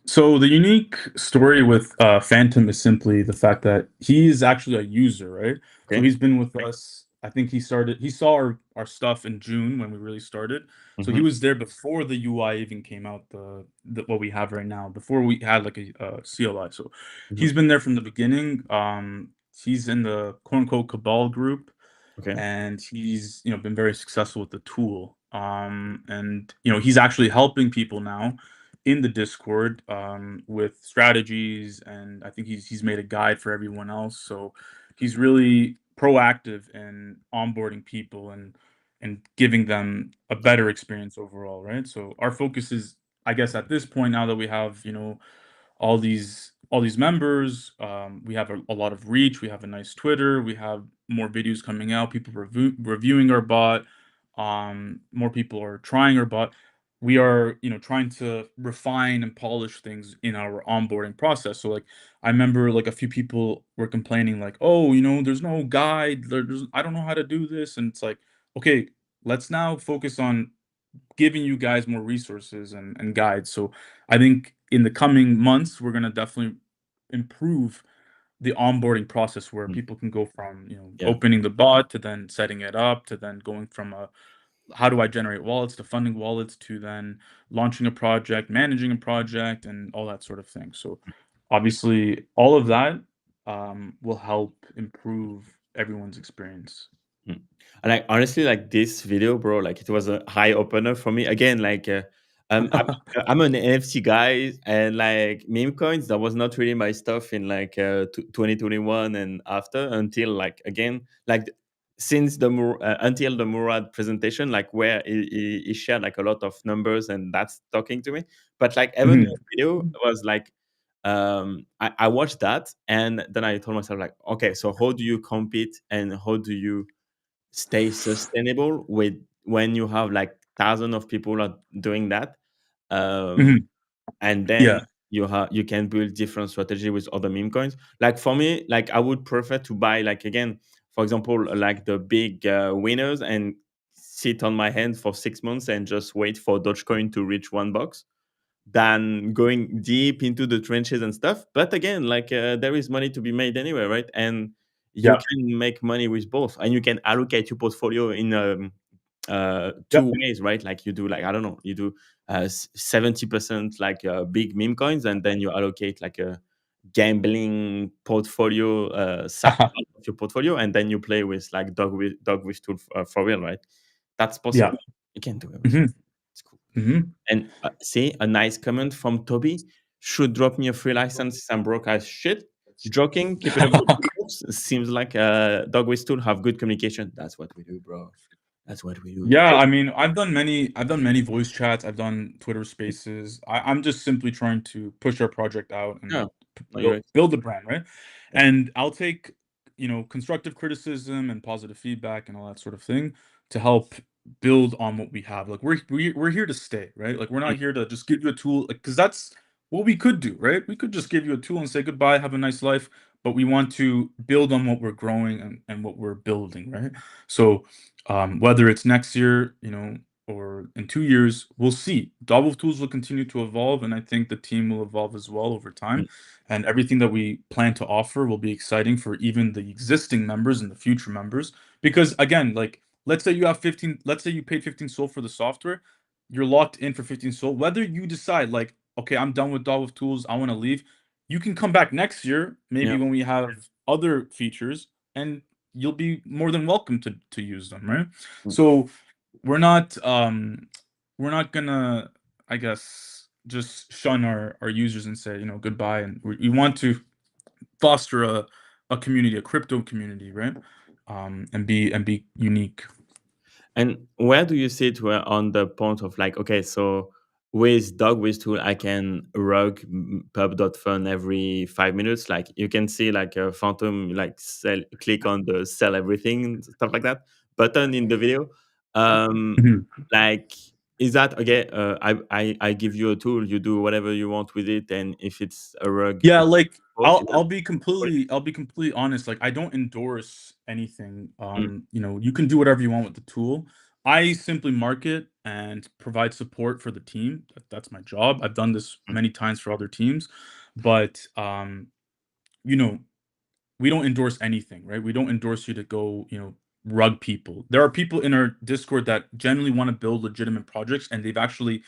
So the unique story with Phantom is simply the fact that he's actually a user, right? So Okay. he's been with us. I think he saw our stuff in June when we really started. So he Mhm, was there before the UI even came out, the what we have right now, before we had like a CLI. So mhm. he's been there from the beginning. He's in the quote unquote cabal group, Okay. and he's been very successful with the tool, and he's actually helping people now in the Discord, with strategies, and I think he's made a guide for everyone else. So he's really proactive in onboarding people and giving them a better experience overall, right? So our focus is, I guess, at this point, now that we have all these members. We have a lot of reach. We have a nice Twitter. We have more videos coming out. People reviewing our bot. More people are trying our bot. We are, trying to refine and polish things in our onboarding process. So, like, I remember, like, a few people were complaining, like, "Oh, there's no guide. I don't know how to do this," and it's like, okay, let's now focus on giving you guys more resources and guides. So I think in the coming months, we're gonna definitely improve the onboarding process where Mm. people can go from, Yeah. opening the bot to then setting it up to then going from a how do I generate wallets to funding wallets to then launching a project, managing a project, and all that sort of thing. So obviously, all of that will help improve everyone's experience. Mm. And, like, honestly, like, this video, bro, like, it was a high opener for me. Again, like, I'm an NFT guy, and, like, meme coins, that was not really my stuff in, like, 2021 and after, until, like, again, like, since until the Murad presentation, like, where he shared, like, a lot of numbers, and that's talking to me. But, like, even Mhm. the video was like, I watched that, and then I told myself, like, okay, so how do you compete, and how do you stay sustainable with when you have, like, thousands of people are doing that? um Mhm. and then Yeah. you can build different strategy with other meme coins. Like, for me, like, I would prefer to buy, like, again, for example, like, the big winners, and sit on my hand for 6 months and just wait for Dogecoin to reach $1, than going deep into the trenches and stuff. But again, like, there is money to be made anyway, right? And you Yeah. can make money with both, and you can allocate your portfolio in Yep. two ways, right? Like, you do, like, I don't know, you do 70%, like, big meme coins, and then you allocate, like, a gambling portfolio, side of your portfolio, and then you play with, like, dog with tool, for real, right? That's Yeah. possible. You can do everything. Mhm. It's cool. Mhm. And, see, a nice comment from Toby: "Should drop me a free license. I'm broke as shit." Joking. Keep it up. The good works. Seems like Dog with Tool have good communication. That's what we do, bro. That's what we do. Yeah, Hey, I mean, I've done many voice chats, I've done Twitter Spaces. I'm just simply trying to push our project out no, and no, you're build right. build the brand, right? Yeah, And I'll take, constructive criticism and positive feedback and all that sort of thing to help build on what we have. Like we're here to stay, right? Like we're mm, not here to just give you a tool, like because that's what we could do, right? We could just give you a tool and say goodbye, have a nice life, but we want to build on what we're growing and what we're building, right? So whether it's next year, or in 2 years, we'll see. DogWifTools will continue to evolve, and I think the team will evolve as well over mm, time. And everything that we plan to offer will be exciting for even the existing members and the future members. Because again, like let's say you paid 15 Soul for the software, you're locked in for 15 Soul. Whether you decide like, okay, I'm done with DogWifTools, I want to leave, you can come back next year, maybe yeah, when we have other features, and you'll be more than welcome to use them, right? mm. So we're not we're not gonna, I guess, just shun our users and say, goodbye, and we want to foster a community, a crypto community, right? And be unique. And where do you see it where on the point of like, okay, so with DogWifTools, I can rug Pump.Fun every 5 minutes. Like you can see like a phantom, like sell, click on the sell everything, stuff like that button in the video. Um, Mhm. like, is that okay? I give you a tool, you do whatever you want with it, and if it's a rug, Yeah, it's like post. I'll Is that I'll be completely I'll be completely honest. Like I don't endorse anything. mm, You can do whatever you want with the tool. I simply market and provide support for the team. That's my job. I've done this mm, many times for other teams, but you know, we don't endorse anything, right? We don't endorse you to go, rug people. There are people in our Discord that genuinely want to build legitimate projects, and they've actually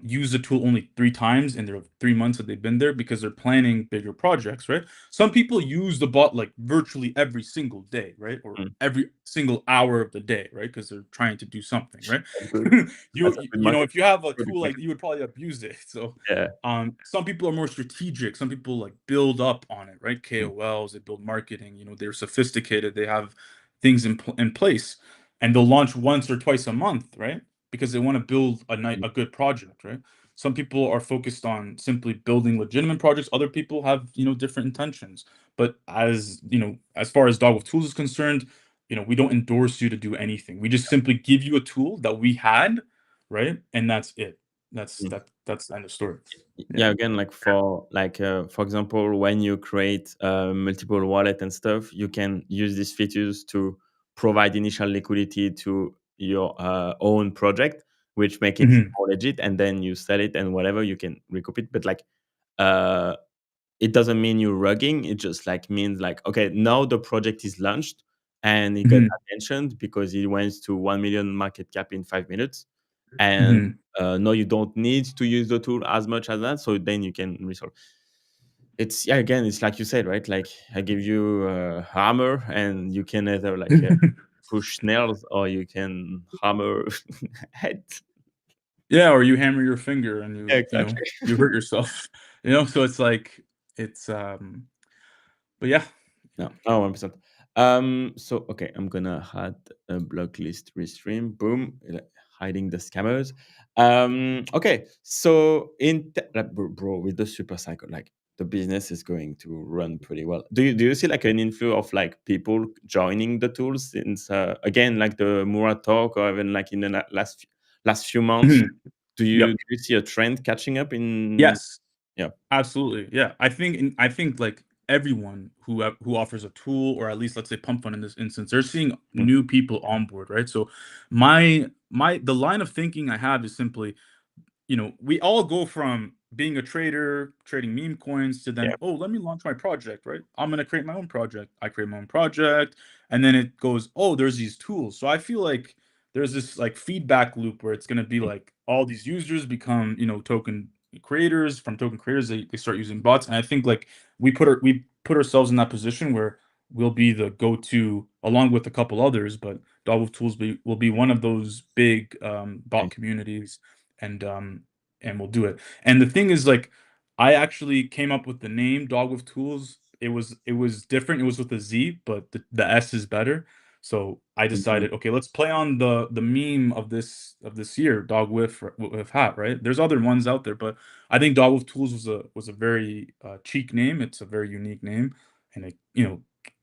use the tool only 3 times in their 3 months that they've been there because they're planning bigger projects, right? Some people use the bot like virtually every single day, right? Or mm. every single hour of the day, right? Because they're trying to do something, right? That's good. you That's a you good you know, market. if you have a Good tool like, market. you would probably abuse it. So Yeah. some people are more strategic. Some people like build up on it, right? Mm, KOLs, they build marketing. They're sophisticated. They have things in place, and they'll launch once or twice a month, right? Because they want to build mm, a good project, right? Some people are focused on simply building legitimate projects. Other people have, different intentions. But as far as Dog with Tools is concerned, we don't endorse you to do anything. We just simply give you a tool that we had, right? And that's it. mm. That's the end of story. Yeah. Yeah, again, for example, when you create multiple wallet and stuff, you can use these features to provide initial liquidity to your own project, which make it Mhm. more legit, and then you sell it and whatever you can recoup it. But like, uh, it doesn't mean you're rugging. It just like means like, okay, now the project is launched and it got Mhm. attention because it went to 1 million market cap in 5 minutes. And Mhm. no, you don't need to use the tool as much as that. So then you can resolve. It's yeah, again, it's like you said, right? Like I give you a hammer, and you can either like push nails or you can hammer head. Yeah, or you hammer your finger and Yeah, you exactly. hurt yourself. So it's like it's but yeah. No, Yeah. oh, 1%. So okay, I'm gonna add a block list restream. Boom, hiding the scammers. Okay, so like, bro, with the super cycle, like the business is going to run pretty well. Do you see like an inflow of like people joining the tools since again like the Mura talk or even like in the last few months? Mhm. Do you Yep. do you see a trend catching up in? Yes. Yeah. Absolutely. Yeah. I think like everyone who offers a tool, or at least let's say Pump.Fun in this instance, they're seeing Mm, new people on board, right? So the line of thinking I have is simply, we all go from being a trader, trading meme coins, to yeah. then, oh, let me launch my project, right? I'm gonna create my own project. I create my own project, and then it goes, oh, there's these tools. So I feel like there's this like feedback loop where it's gonna be Mm, like all these users become, token creators. From token creators, they start using bots. And I think like we put ourselves in that position where we'll be the go-to along with a couple others, but DogWifTools will be one of those big bot okay. communities, and we'll do it. And the thing is, like, I actually came up with the name Dog with Tools. It was different. It was with a Z, but the S is better. So I Mhm. decided, okay, let's play on the meme of this year, Dog with hat, right? There's other ones out there, but I think Dog with Tools was a very cheap name. It's a very unique name, and it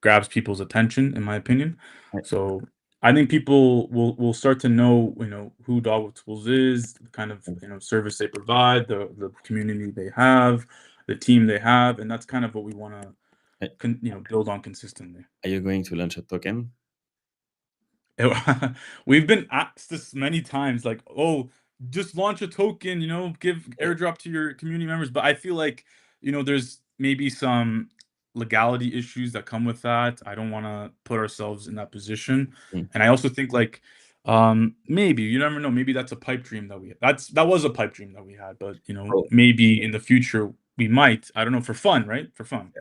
grabs people's attention, in my opinion. So I think people will start to know, who DogWifTools is, the kind of, service they provide, the community they have, the team they have, and that's kind of what we want to Uh, build on consistently. Are you going to launch a token? We've been asked this many times, like, "Oh, just launch a token, give Yeah. airdrop to your community members." But I feel like, there's maybe some legality issues that come with that. I don't want to put ourselves in that position, Mm. and I also think like, maybe you never know. Maybe that's a pipe dream that we that was a pipe dream that we had, but Bro, maybe in the future we might, I don't know, for fun, right? For fun.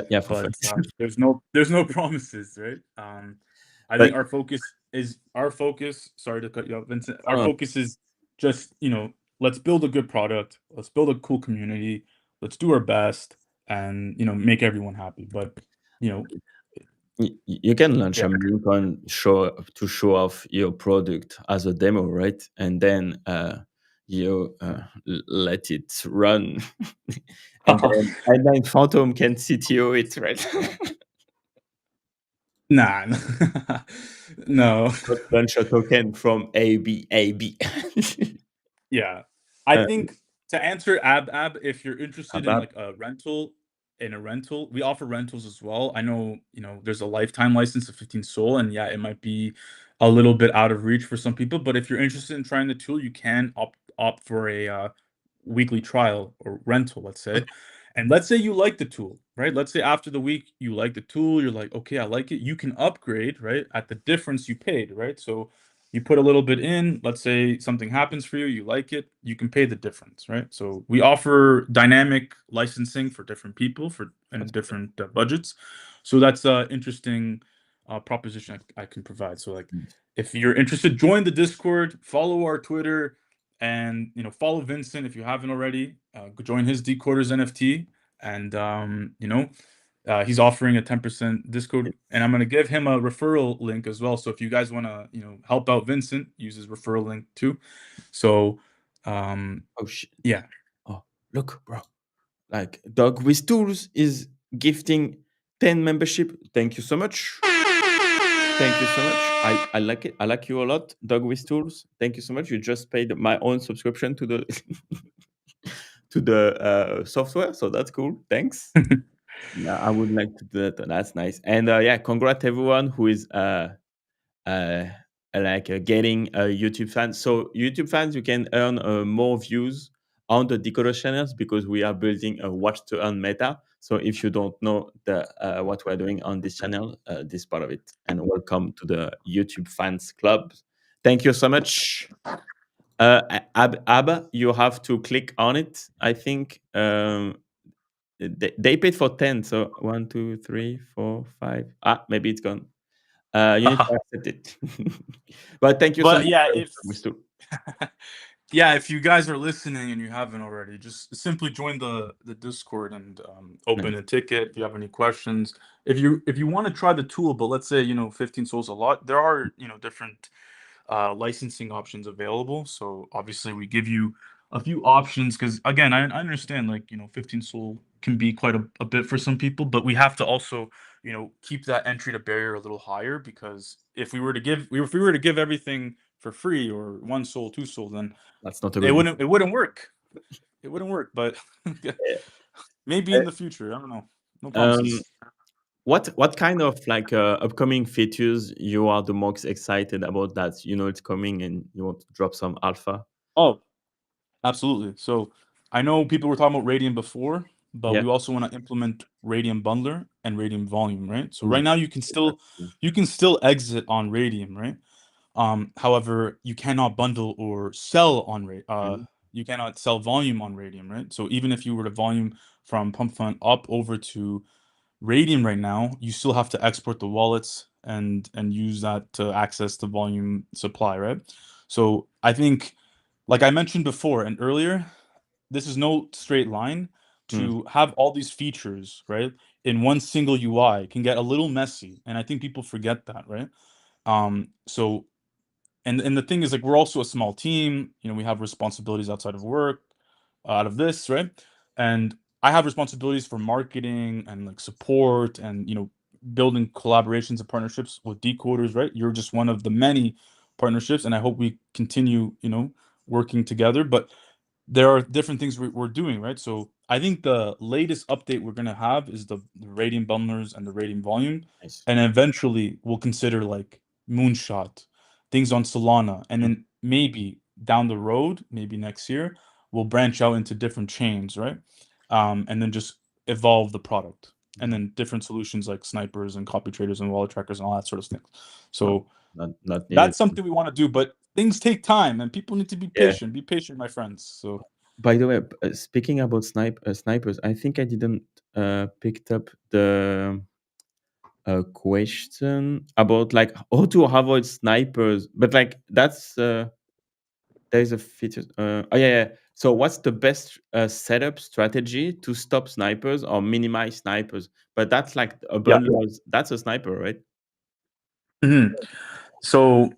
Yeah, for But fun. there's no promises, right? I think But our focus. Sorry to cut you off, Vincent. Our uh, focus is just let's build a good product. Let's build a cool community. Let's do our best, and make everyone happy. But you know, you can launch yeah. a link on show off your product as a demo, right? And then you let it run, and then Phantom can CTO it, right? Nah, no. Launch a token from AB. Yeah. I uh, think to answer Ab, if you're interested in Abab. like a rental, we offer rentals as well. I know, there's a lifetime license of 15 Sol, and yeah, it might be a little bit out of reach for some people, but if you're interested in trying the tool, you can opt for a weekly trial or rental, let's say. And let's say you like the tool, right? Let's say after the week you like the tool, you're like, okay, I like it. You can upgrade, right? At the difference you paid, right? So you put a little bit in, let's say something happens for you, you like it, you can pay the difference, right? So we offer dynamic licensing for different people for and That's different budgets. So that's an interesting proposition I can provide. So like, good. if you're interested, join the Discord, follow our Twitter, and follow Vincent if you haven't already. Join his Decoders NFT, and he's offering a 10% discount, and I'm gonna give him a referral link as well. So if you guys want to, help out Vincent, use his referral link too. So, Oh shit! yeah. Oh, look, bro. Like DogWifTools is gifting 10 membership. Thank you so much. Thank you so much. I like it. I like you a lot, DogWifTools. Thank you so much. You just paid my own subscription to the to the software, so that's cool. Thanks. Yeah, I would like to do that. That's nice. And yeah, congrats everyone who is uh, getting a YouTube fans. So YouTube fans, you can earn more views on the decoder channels because we are building a watch to earn meta. So if you don't know the what we're doing on this channel, this part of it, and welcome to the YouTube fans club. Thank you so much. Ab, you have to click on it. I think they paid for 10. So 1, 2, 3, 4, 5. Ah, maybe it's gone. You need to accept it. But thank you so But much, yeah, Mr. yeah, if you guys are listening and you haven't already, just simply join the Discord and open Nice. a ticket if you have any questions. If you want to try the tool, but let's say 15 souls a lot, there are different licensing options available. So obviously we give you a few options because again, I understand like 15 Sol can be quite a bit for some people, but we have to also keep that entry to barrier a little higher because if we were to give everything for free or 1 Sol, 2 Sol, then That's not a it good wouldn't it wouldn't work. It wouldn't work, but maybe uh, in the future. I don't know. No um, promises. what kind of like upcoming features you are the most excited about that you know it's coming and you want to drop some alpha? Oh, absolutely. So I know people were talking about Radium before, but Yeah. we also want to implement Radium Bundler and Radium Volume, right? So Ooh, right now you can still exit on Radium, right? However, you cannot bundle or sell on mhm, you cannot sell volume on Radium, right? So even if you were to volume from Pump.Fun up over to Radium right now, you still have to export the wallets and use that to access the volume supply, right? So I think, like I mentioned before and earlier, this is no straight line. mm, To have all these features, right, in one single UI can get a little messy, and I think people forget that, right? So and the thing is, like, we're also a small team. We have responsibilities outside of work, out of this, right? And I have responsibilities for marketing and like support and building collaborations and partnerships with decoders, right? You're just one of the many partnerships, and I hope we continue, working together. But there are different things we're doing, right? So I think the latest update we're gonna have is the Radiant bundlers and the Radiant volume, nice. and eventually we'll consider like Moonshot, things on Solana, and Mm, then maybe down the road, maybe next year, we'll branch out into different chains, right? And then just evolve the product, and no, then different solutions like snipers and copy traders and wallet trackers and all that sort of thing. no, So not needed. that's something we want to do, but things take time, and people need to be Yeah. patient. Be patient, my friends. So. By the way, speaking about snipers, I think I didn't picked up the question about like how to avoid snipers, but like that's there's a feature. Oh yeah, yeah. So what's the best setup strategy to stop snipers or minimize snipers? But that's like a Yeah. bundle. That's a sniper, right? Mhm. So,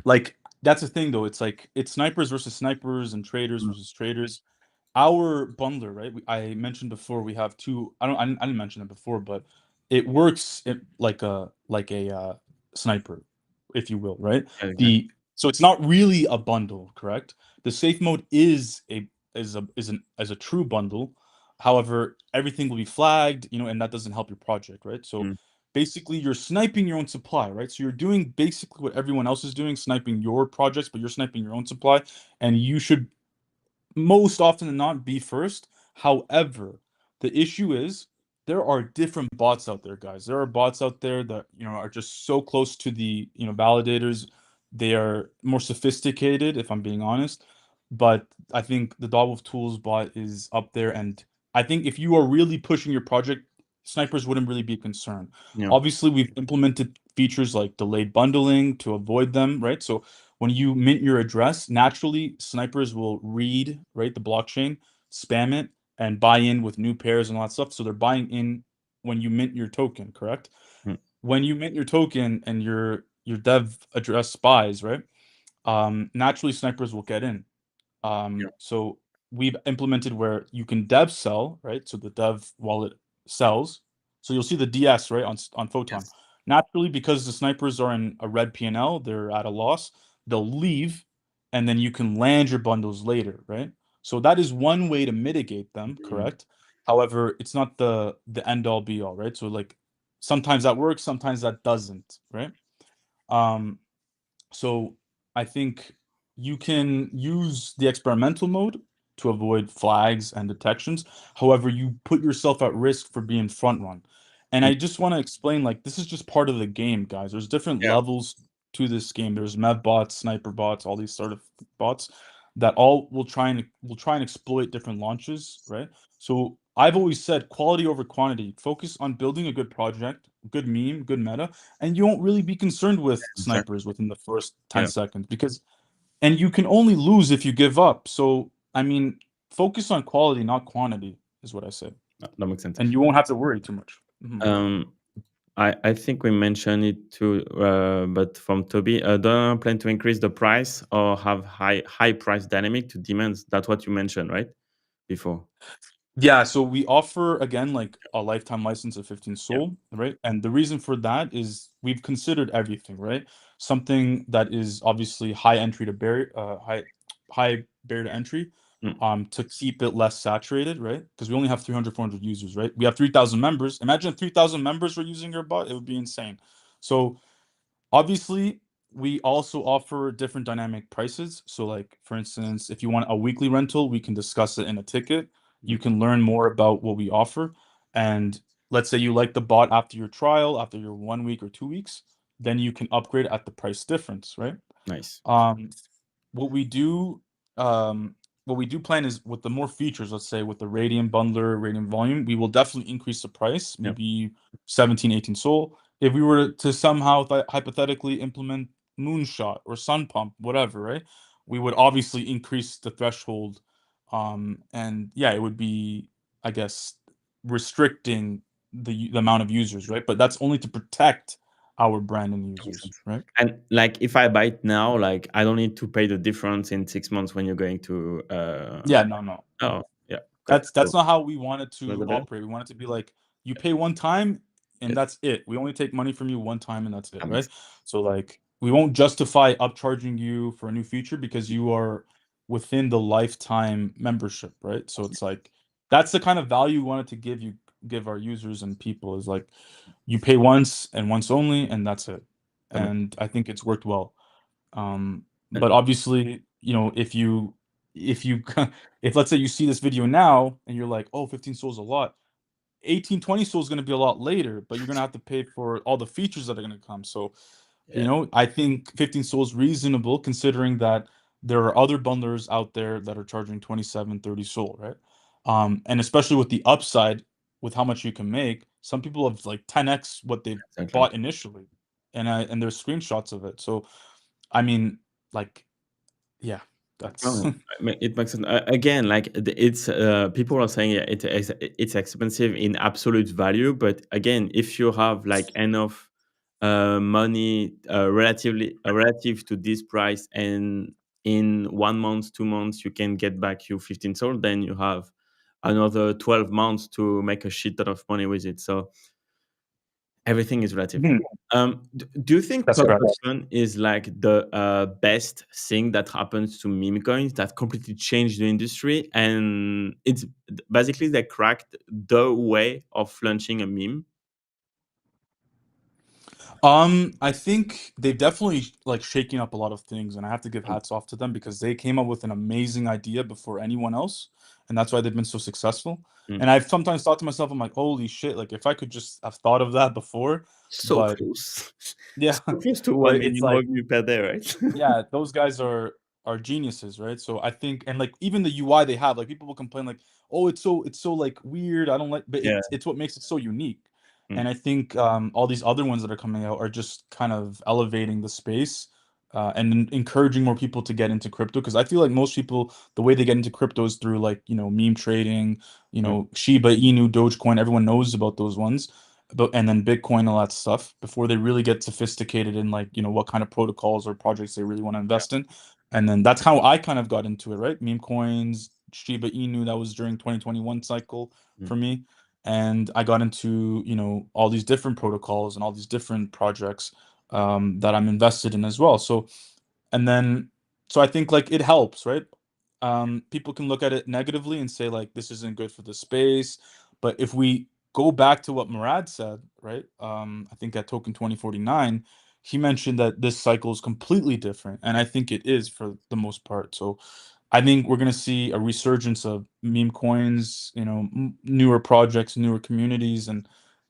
like, that's the thing though. It's like it's snipers versus snipers and traders Mm, versus traders. Our bundler, right? I mentioned before we have two. I didn't mention it before, but it works like a sniper, if you will, right? yeah, exactly. The So it's not really a bundle, correct? The safe mode is a true bundle. However, everything will be flagged, and that doesn't help your project, right? So Mm, basically, you're sniping your own supply, right? So you're doing basically what everyone else is doing, sniping your projects, but you're sniping your own supply, and you should most often than not be first. However, the issue is there are different bots out there, guys. There are bots out there that, are just so close to the, validators. They are more sophisticated, if I'm being honest. But I think the DogWifTools bot is up there, and I think if you are really pushing your project, snipers wouldn't really be a concern. yeah. Obviously, we've implemented features like delayed bundling to avoid them, right? So when you mint your address, naturally snipers will read, right, the blockchain, spam it, and buy in with new pairs and all that stuff. So they're buying in when you mint your token, correct? Mm, When you mint your token and your dev address spies, right? Naturally snipers will get in. yeah. So we've implemented where you can dev sell, right? So the dev wallet sells. So you'll see the DS, right, on Photon. Yes. Naturally, because the snipers are in a red P&L, they're at a loss. They'll leave, and then you can land your bundles later, right? So that is one way to mitigate them, Mm, correct? However, it's not the end all be all, right? So like sometimes that works, sometimes that doesn't, right? Um, so I think you can use the experimental mode to avoid flags and detections. However, you put yourself at risk for being front run. And mm, I just want to explain, like, this is just part of the game, guys. There's different yeah. levels to this game. There's mev bots, sniper bots, all these sort of bots that all will try and exploit different launches, right? So I've always said quality over quantity. Focus on building a good project, good meme, good meta, and you won't really be concerned with Exactly. snipers within the first 10 Yeah. seconds because and you can only lose if you give up. So, I mean, focus on quality, not quantity, is what I say. That makes sense. And you won't have to worry too much. Mhm. Um, I think we mentioned it too, but from Toby, don't plan to increase the price or have high price dynamic to demands. That's what you mentioned, right? Before. Yeah, so we offer again like a lifetime license of 15 Yeah. Sol, right? And the reason for that is we've considered everything, right? Something that is obviously high barrier to entry, Mm, to keep it less saturated, right? Because we only have 300, 400 users, right? We have 3,000 members. Imagine if 3,000 members were using your bot, it would be insane. So obviously, we also offer different dynamic prices. So, like for instance, if you want a weekly rental, we can discuss it in a ticket. mm, You can learn more about what we offer. And let's say you like the bot after your trial, after your 1 week or 2 weeks, then you can upgrade at the price difference, right? nice. Um, what we do, what we do plan is with the more features, let's say with the Radiant Bundler, Radiant Volume, we will definitely increase the price, Yeah. maybe 17, 18 Sol. If we were to somehow hypothetically implement Moonshot or Sun Pump, whatever, right? We would obviously increase the threshold. And yeah, it would be, I guess, restricting the amount of users, right? But that's only to protect our brand and Makes users, sense. right? And like if I buy it now, like I don't need to pay the difference in 6 months when you're going to Yeah, no, no, oh no. yeah, got it. That's So not how we want it got to the better? operate. We want it to be like you pay one time and Yes, that's it. We only take money from you one time and that's it, that makes right? sense. So like we won't justify upcharging you for a new feature because you are within the lifetime membership, right? So it's like that's the kind of value we wanted to give our users and people is like you pay once and once only and that's it. That makes And I think it's worked well. sense. But obviously, if you if let's say you see this video now and you're like, oh, 15 souls a lot, 18, 20 souls is going to be a lot later, but you're going to have to pay for all the features that are going to come. So, Yeah. I think 15 souls reasonable considering that there are other bundlers out there that are charging 27, 30 SOL, right? And especially with the upside, with how much you can make, some people have like 10x what they Exactly. bought initially, and there's screenshots of it. So, I mean, like, yeah, that's No, it makes sense. Again, like it's people are saying, yeah, it's expensive in absolute value, but again, if you have like enough money relative to this price, and in 1 month, 2 months, you can get back your 15 sold, then you have another 12 months to make a shit ton of money with it. So everything is relative. Mhm. Do you think That's correct. Pump.Fun is like the best thing that happens to meme coins that completely changed the industry? And it's basically they cracked the way of launching a meme. I think they've definitely like shaking up a lot of things, and I have to give Mm, hats off to them because they came up with an amazing idea before anyone else, and that's why they've been so successful. mm. And I've sometimes thought to myself, I'm like, holy shit, like if I could just have thought of that before, So but close. yeah, So close to but 1 it's million like revenue per day, right? yeah, those guys are geniuses, right? So I think and like even the UI they have, like people will complain like, "Oh, it's so like weird. I don't like," but Yeah. it's what makes it so unique. Mm, And I think all these other ones that are coming out are just kind of elevating the space and encouraging more people to get into crypto because I feel like most people the way they get into crypto is through like, meme trading, mm, Shiba Inu, Dogecoin, everyone knows about those ones. But and then Bitcoin, all that stuff, before they really get sophisticated in like, what kind of protocols or projects they really want to yeah. invest in. And then that's how I kind of got into it, right? Meme coins, Shiba Inu, that was during 2021 cycle Mm, for me. And I got into, all these different protocols and all these different projects that I'm invested in as well. And then so I think like it helps, right? People can look at it negatively and say like this isn't good for the space, but if we go back to what Murad said, right? I think at Token 2049, he mentioned that this cycle is completely different, and I think it is for the most part. So I think we're going to see a resurgence of meme coins, newer projects, newer communities, and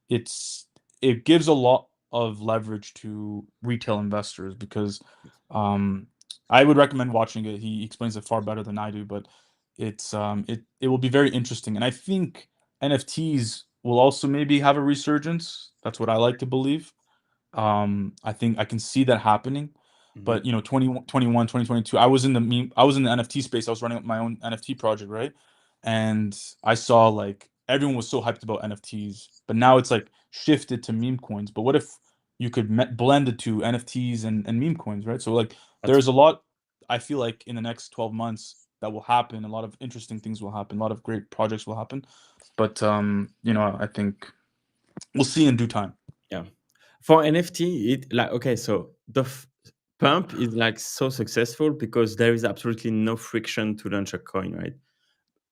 it's it gives a lot of leverage to retail investors because um, I would recommend watching it. He explains it far better than I do, but it will be very interesting, and I think NFTs will also maybe have a resurgence. That's what I like to believe. I think I can see that happening. mhm. But 2021, 2022, I was in the NFT space. I was running up my own NFT project, right? And I saw like everyone was so hyped about NFTs, but now it's like shifted to meme coins. But what if you could blend the two NFTs and meme coins, right? So like That's there's a lot I feel like in the next 12 months that will happen. A lot of interesting things will happen. A lot of great projects will happen. But I think we'll see in due time. yeah. For NFT, it like okay, so the pump is like so successful because there is absolutely no friction to launch a coin, right?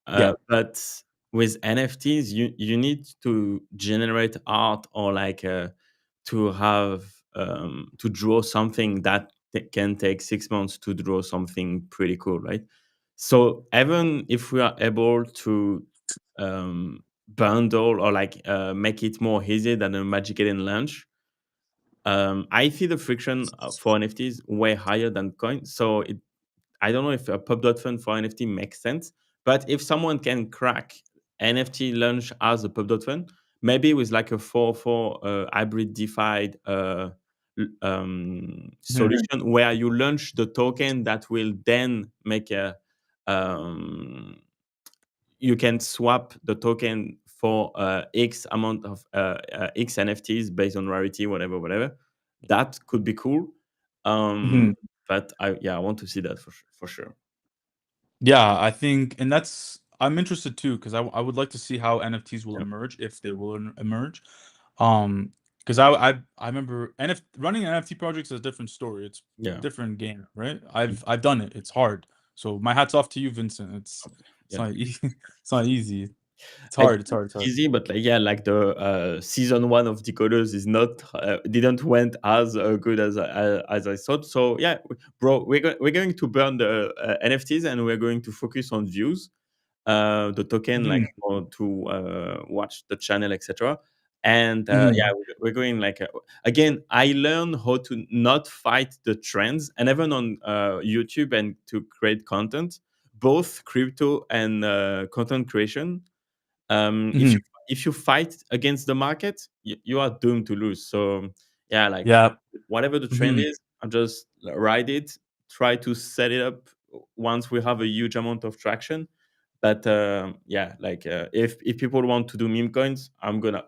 Yeah. But with NFTs, you need to generate art or like to have to draw something that can take 6 months to draw something pretty cool, right? So even if we are able to bundle or like make it more easy than a Magic Eden launch, I see the friction for NFTs way higher than coins. So I don't know if a pub.fun for NFT makes sense, but if someone can crack NFT launch as a pub.fun, maybe with like a 4 hybrid DeFi Mhm. solution where you launch the token that will then make a um, you can swap the token for X amount of X NFTs based on rarity, whatever, whatever. That could be cool. Um, Mhm. but I want to see that for sure. Yeah, I think, and I'm interested too because I would like to see how NFTs will Yeah, emerge if they will emerge. Um, because I remember running NFT projects is a different story. It's yeah, different game, right? mm, I've done it. It's hard. So my hats off to you, Vincent. It's yeah. not it's not easy. It's Like hard. It's hard. It's hard. easy, but like yeah, like the season one of Decoders is not didn't went as good as I thought. So yeah, bro, we're going to burn the NFTs and we're going to focus on views, the token like Mhm. for, to watch the channel, etc. And yeah, Mhm. we're going like again. I learned how to not fight the trends, and even on YouTube and to create content, both crypto and content creation. If you Mhm. if you fight against the market, you are doomed to lose. So yeah, like Yeah. whatever the trend Mhm. is, I just ride it, try to set it up once we have a huge amount of traction. But yeah, like if people want to do meme coins, I'm gonna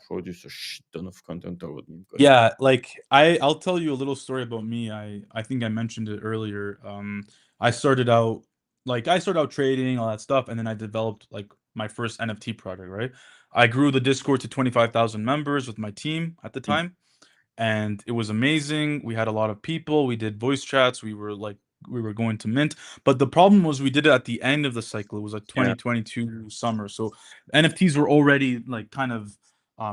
produce a shit ton of content about meme coins. Yeah, like I'll tell you a little story about me. I think I mentioned it earlier. I started out I started out trading all that stuff, and then I developed like my first NFT project. Right, I grew the Discord to 25,000 members with my team at the Mm, time, and it was amazing. We had a lot of people. We did voice chats. We were going to mint, but the problem was we did it at the end of the cycle. It was like yeah, 2022 summer, so NFTs were already like kind of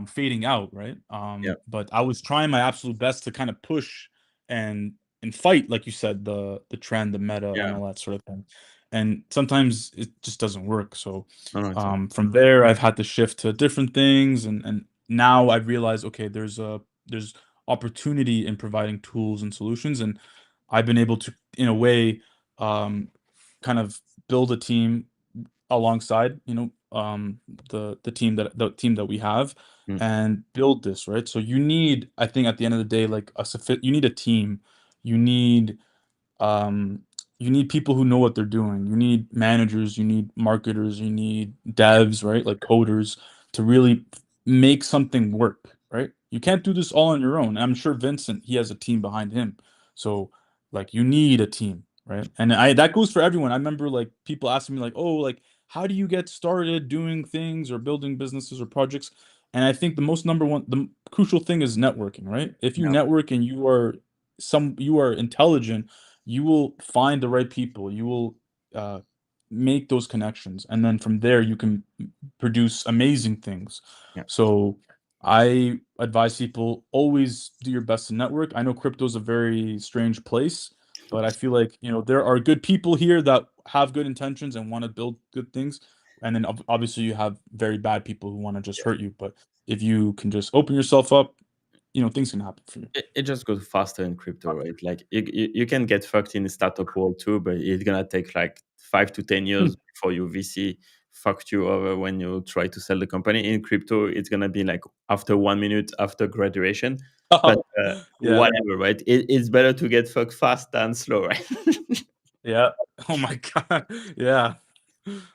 fading out, right? yeah, But I was trying my absolute best to kind of push and fight, like you said, the trend, the meta, and yeah. all that sort of thing. And sometimes it just doesn't work. So No, no, exactly. from there, I've had to shift to different things, and now I've realized, okay, there's opportunity in providing tools and solutions, and I've been able to, in a way, um, kind of build a team alongside, the team that we have, Mm, and build this, right? So you need, I think, at the end of the day, like you need a team, you need um, you need people who know what they're doing. You need managers, you need marketers, you need devs, right? Like coders to really make something work, right? You can't do this all on your own. I'm sure Vincent, he has a team behind him. So like you need a team, right? And I that goes for everyone. I remember like people asking me like, "Oh, like how do you get started doing things or building businesses or projects?" And I think the crucial thing is networking, right? If you yeah, network and you are intelligent, you will find the right people. You will uh, make those connections, and then from there you can produce amazing things. yeah. So I advise people always do your best to network. I know crypto is a very strange place, but I feel like there are good people here that have good intentions and want to build good things, and then obviously you have very bad people who want to just hurt you. But if you can just open yourself up, things can happen for you. It just goes faster in crypto, right? Like you can get fucked in the startup world too, but it's gonna take like 5 to 10 years before your VC fucked you over when you try to sell the company. In crypto, it's gonna be like after 1 minute after graduation. But Yeah. whatever, right? It's better to get fucked fast than slow, right? Yeah. Oh my god. Yeah.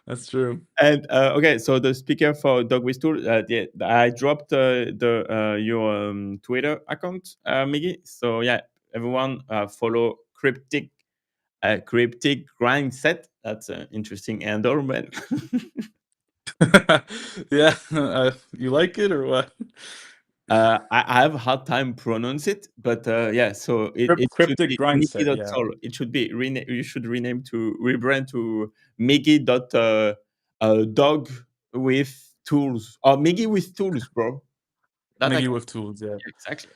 That's true. And okay, so the speaker for DogWifTools, I dropped the your Twitter account, Miggy. So yeah, everyone follow Cryptic Grind Set. That's an interesting handle, man. Yeah. You like it or what? I have a hard time pronounce it, but yeah. So it should Cryptic be grind Mickey set. dot Yeah. Sol. It should be you should rename to rebrand to Mickey dot dog with tools or Mickey with tools, bro. That I Miggy can with tools. Yeah. yeah, exactly.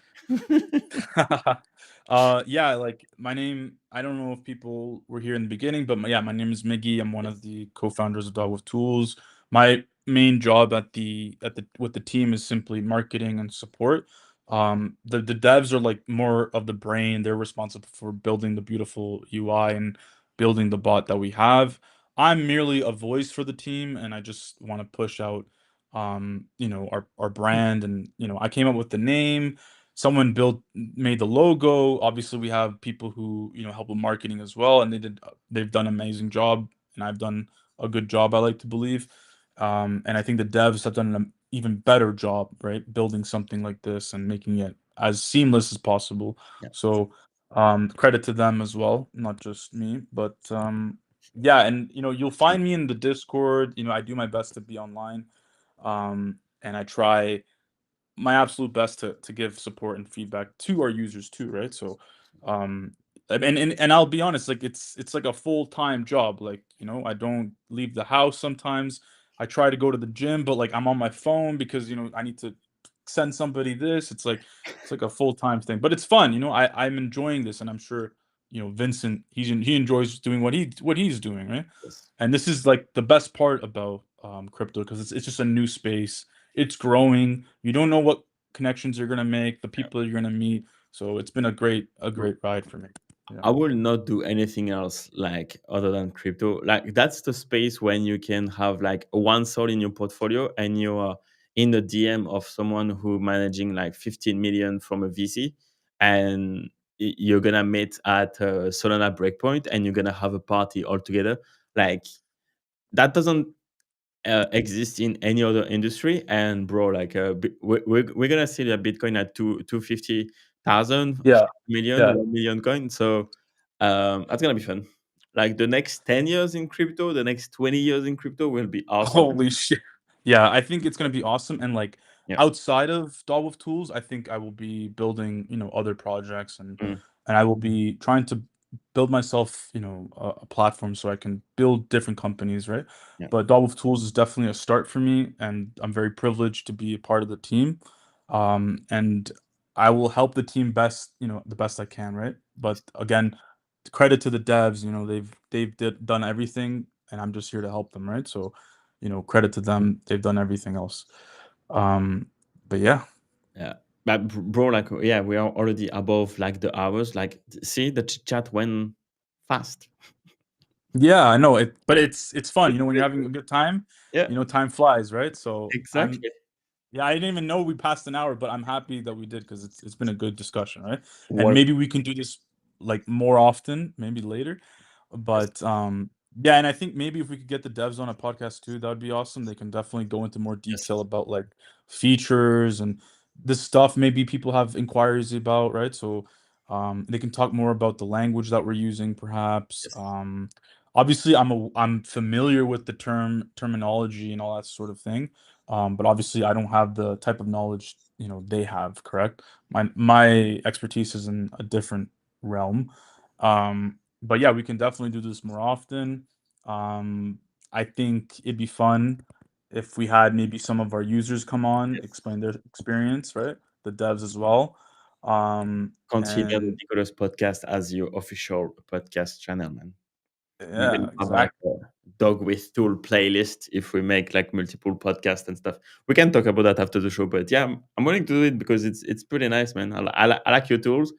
Yeah, like my name, I don't know if people were here in the beginning, but yeah, my name is Miggy. I'm one of Yes. the co-founders of DogWifTools. My main job with the team is simply marketing and support. The devs are like more of the brain. They're responsible for building the beautiful UI and building the bot that we have. I'm merely a voice for the team, and I just want to push out our brand, and I came up with the name. Someone made the logo. Obviously, we have people who help with marketing as well, and they've done an amazing job, and I've done a good job, I like to believe. And I think the devs have done an even better job, right, building something like this and making it as seamless as possible. Yeah. So credit to them as well, not just me. But yeah, and you'll find me in the Discord. I do my best to be online, and I try my absolute best to give support and feedback to our users too, right? So, um, and I'll be honest, like it's like a full-time job. Like, I don't leave the house sometimes. I try to go to the gym, but like I'm on my phone because I need to send somebody this. It's like a full-time thing, but it's fun. I'm enjoying this, and I'm sure Vincent, he enjoys doing what he's doing, right? Yes. And this is like the best part about crypto because it's just a new space. it's growing. You don't know what connections you're gonna make, the people you're gonna meet. So it's been a Yeah. great ride for me. Yeah. I will not do anything else like other than crypto. Like that's the space when you can have like one soul in your portfolio and you are in the DM of someone who managing like 15 million from a VC, and you're gonna meet at Solana breakpoint and you're gonna have a party all together. Like that doesn't exist in any other industry. And bro, like we're gonna see the Bitcoin at 250,000 Yeah. million, Yeah. 1 million coin. So that's gonna be fun. Like the next 10 years in crypto, the next 20 years in crypto will be awesome. Holy shit. Yeah, I think it's gonna be awesome, and, like, Yeah. outside of DogWifTools, I think I will be building, other projects, Mm, and I will be trying to build myself, a platform so I can build different companies, right? yeah. But DogWifTools is definitely a start for me, and I'm very privileged to be a part of the team, and I will help the team best, the best I can, right? But again, credit to the devs, they've done everything, and I'm just here to help them, right? So, credit to them, they've done everything else. Um, but yeah. Yeah. But bro, like yeah, we are already above like the hours. Like see the chit chat went fast. Yeah, I know it, but it's fun, It's when you're great, having bro. a good time, Yeah, time flies, right? So exactly. yeah, I didn't even know we passed an hour, but I'm happy that we did because it's been a good discussion, right? And What? maybe we can do this like more often, maybe later. Yes. But yeah, and I think maybe if we could get the devs on a podcast too, that would be awesome. They can definitely go into more detail Yes. about like features and this stuff maybe people have inquiries about, right? So they can talk more about the language that we're using perhaps. Yes. Obviously I'm familiar with the terminology and all that sort of thing. But obviously I don't have the type of knowledge, they have, correct? My expertise is in a different realm. But yeah, we can definitely do this more often. I think it'd be fun if we had maybe some of our users come on, Yes. explain their experience, right? The devs as well. Consider the And Nicholas podcast as your official podcast channel, man. We're yeah, gonna have like exactly. a dog with tool playlist if we make like multiple podcasts and stuff. We can talk about that after the show, but yeah, I'm willing to do it because it's pretty nice, man. I like your tools.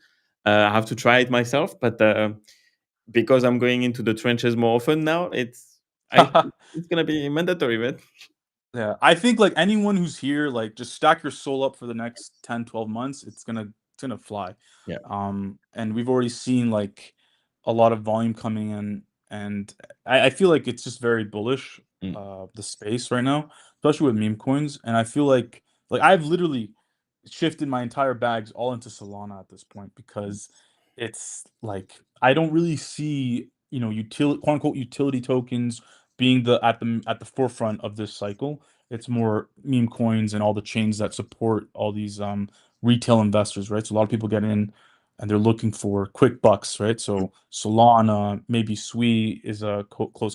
I have to try it myself, but because I'm going into the trenches more often now, I think it's gonna be mandatory, man. Yeah, I think, like, anyone who's here, like, just stack your soul up for the next 10, 12 months, it's gonna fly. Yeah. And we've already seen, like, a lot of volume coming in, and I feel like it's just very bullish, Mm, the space right now, especially with meme coins, and I feel like, I've literally shifted my entire bags all into Solana at this point mm, because it's, like, I don't really see, quote, unquote, "utility tokens" being at the forefront of this cycle. It's more meme coins and all the chains that support all these retail investors, right? So a lot of people get in and they're looking for quick bucks, right? mm, So Solana, maybe Sui is a close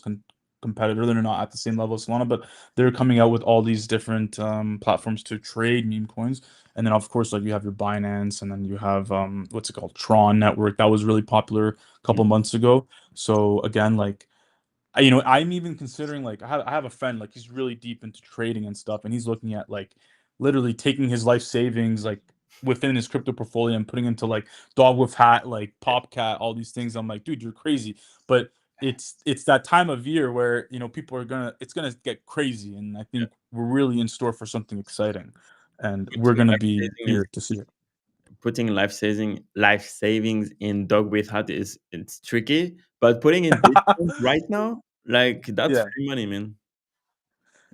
competitor. They're not at the same level as Solana, but they're coming out with all these different platforms to trade meme coins. And then of course, like you have your Binance, and then you have what's it called, Tron Network, that was really popular a mm. couple months ago. So again, like I'm even considering, like, I have a friend, like, he's really deep into trading and stuff, and he's looking at, like, literally taking his life savings, like, within his crypto portfolio and putting into, like, Dog with Hat, like, Popcat, all these things. I'm like, "Dude, you're crazy." But it's that time of year where, people are it's gonna get crazy, and I Yeah. think we're really in store for something exciting, and we're Putting gonna life be saving is here to see it. putting life savings in dog with hat is it's tricky, but putting in Bitcoin right now, like that's Yeah. free money, man.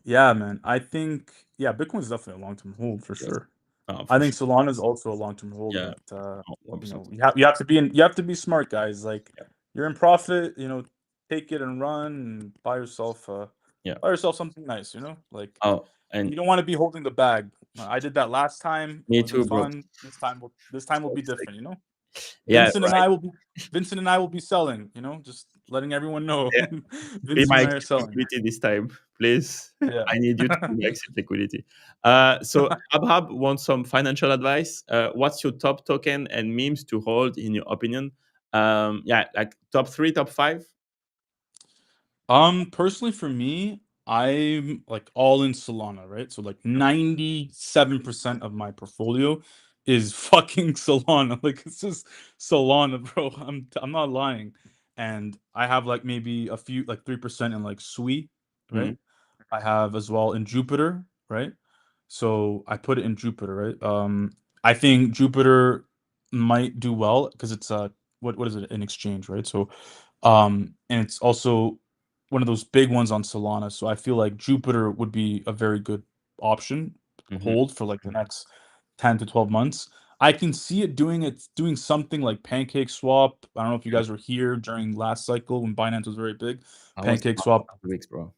Yeah, man. I think, yeah, Bitcoin's definitely a long-term hold for Yes. sure. Oh, I for think sure. Solana is also a long-term hold, Yeah. but Oh, 1%. you have to be smart, guys. Like, Yeah. you're in profit, take it and run and Yeah. buy yourself something nice, like, Oh, and you don't want to be holding the bag. I did that last time. It me wasn't too, bro. fun. This time will be Toxic. different. Yeah, Vincent and right. I will be Vincent and I will be selling. Just letting everyone know. Yeah. Be Vincent my and I are exit selling. liquidity this time, please. Yeah. I need you to be my exit liquidity. So Abhab wants some financial advice. What's your top token and memes to hold in your opinion? Yeah, like top three, top five. Personally for me, I'm like all in Solana, right? So like 97% of my portfolio is fucking Solana. Like it's just Solana, bro. I'm not lying. And I have like maybe a few like 3% in like Sui, right? Mhm. I have as well in Jupiter, right? So I put it in Jupiter, right? I think Jupiter might do well because it's what is it, an exchange, right? So and it's also one of those big ones on Solana. So I feel like Jupiter would be a very good option Mhm. hold for like the next 10 to 12 months. I can see it doing something like Pancake Swap. I don't know if you Yeah. guys were here during last cycle when Binance was very big. I was Pancake part Swap, of the weeks, bro.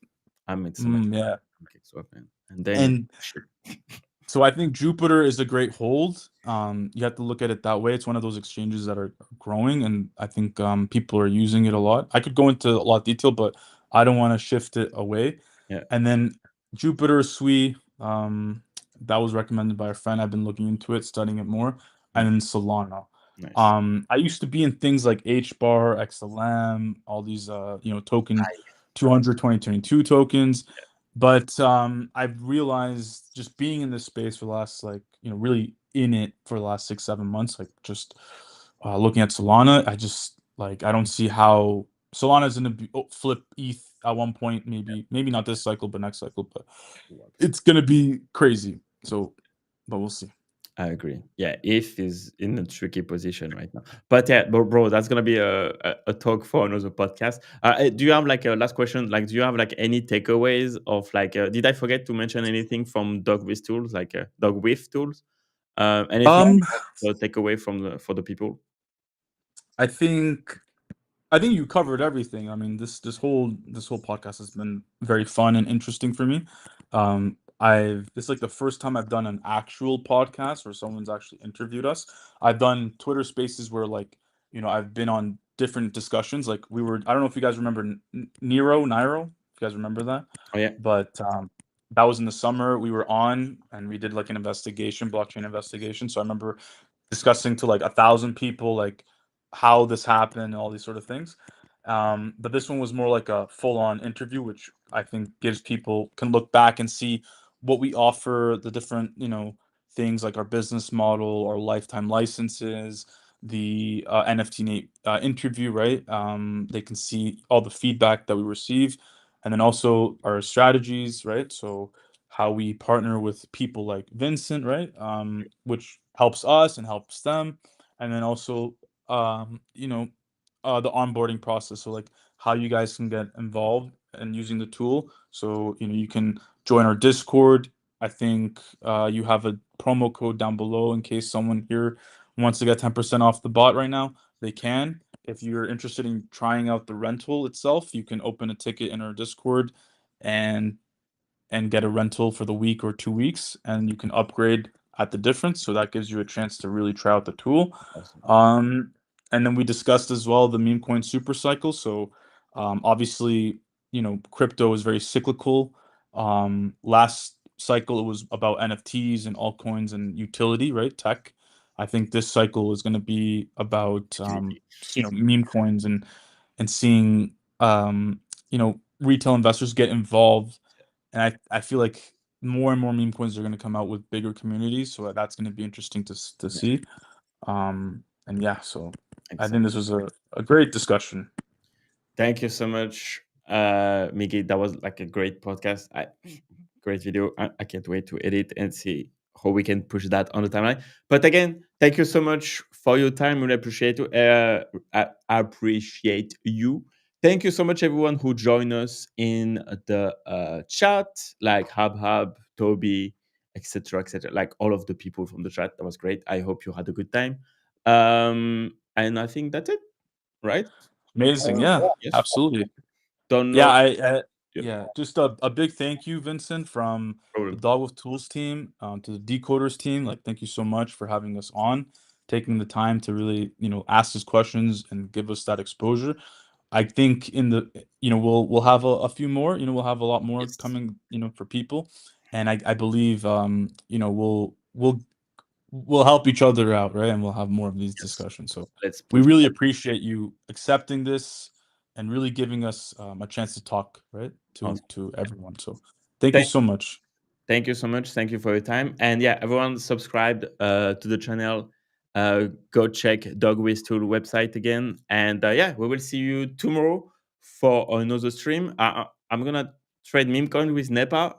I made so much yeah. pancakes swap, man. And then And shit. so I think Jupiter is a great hold. You have to look at it that way. It's one of those exchanges that are growing, and I think people are using it a lot. I could go into a lot of detail, but I don't want to shift it away. Yeah. And then Jupiter Sui, that was recommended by a friend. I've been looking into it, studying it more. And Mm. then Solana. Nice. I used to be in things like HBAR, XLM, all these token I 200 2022 tokens. But I've realized just being in this space for the last like really in it for the last 6 7 months, like just looking at Solana, I just like I don't see how Solana's gonna flip ETH at one point, maybe not this cycle, but next cycle. But it's gonna be crazy. So, but we'll see. I agree. Yeah, if is in a tricky position right now. But yeah, bro, that's gonna be a talk for another podcast. Do you have like a last question? Like, do you have like any takeaways of like? Did I forget to mention anything from Dog with Tools, like Dog with Tools? Anything Um, take away from the for the people? I think I think you covered everything. I mean, this whole podcast has been very fun and interesting for me. I've This is like the first time I've done an actual podcast where someone's actually interviewed us. I've done Twitter Spaces where like I've been on different discussions. Like I don't know if you guys remember Niro, if you guys remember that, Oh yeah, but that was in the summer. We were on and we did like an investigation, blockchain investigation. So I remember discussing to like 1,000 people like how this happened and all these sort of things. But this one was more like a full-on interview, which I think gives people can look back and see what we offer, the different things like our business model, our lifetime licenses, the interview, right? They can see all the feedback that we receive, and then also our strategies, right? So how we partner with people like Vincent, right? Which helps us and helps them, and then also the onboarding process. So like how you guys can get involved and using the tool. So you can join our Discord. I think you have a promo code down below in case someone here wants to get 10% off the bot right now. They can. If you're interested in trying out the rental itself, you can open a ticket in our Discord and get a rental for the week or 2 weeks, and you can upgrade at the difference. So that gives you a chance to really try out the tool. awesome. Um, and then we discussed as well the meme coin super cycle. So obviously, crypto is very cyclical. Last cycle it was about NFTs and altcoins and utility, right? Tech. I think this cycle is going to be about Utility. meme coins and seeing retail investors get involved, and I feel like more and more meme coins are going to come out with bigger communities, so that's going to be interesting to Yeah, see. And yeah, so I think excellent. this was a great discussion. Thank you so much, Miggy. That was like a great podcast. Great video. I can't wait to edit and see how we can push that on the timeline. But again, thank you so much for your time. Really appreciate you. I appreciate you. Thank you so much, everyone who joined us in the chat, like Hub, Toby, etc., etc. Like all of the people from the chat. That was great. I hope you had a good time. And I think that's it, right? Amazing, yeah, Yes. absolutely. Don't Yeah, know. Yeah, yeah, just a big thank you, Vincent, from the problem. Dog with Tools team to the Decoders team. Like, thank you so much for having us on, taking the time to really, ask us questions and give us that exposure. I think in the, we'll have a few more. We'll have a lot more Yes. coming, for people, and I believe, we'll help each other out, right? And we'll have more of these Yes. discussions. So Let's we push. really appreciate you accepting this. and really giving us a chance to talk, right, Awesome. to everyone. So thank you Thank, so much. thank you so much. Thank you for your time. And yeah, everyone subscribed to the channel. Go check DogWifTools website again. And yeah, we will see you tomorrow for another stream. I'm gonna trade meme coin with Nepa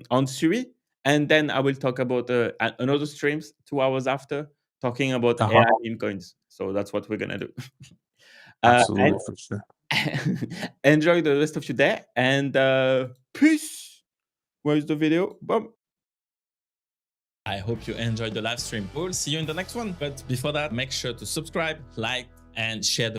on Sui, and then I will talk about another streams 2 hours after, talking about AI Uh-huh. meme coins. So that's what we're gonna do. And Absolutely, for sure. enjoy the rest of your day, and peace. Where's the video? Boom. I hope you enjoyed the live stream. We'll see you in the next one. But before that, make sure to subscribe, like, and share the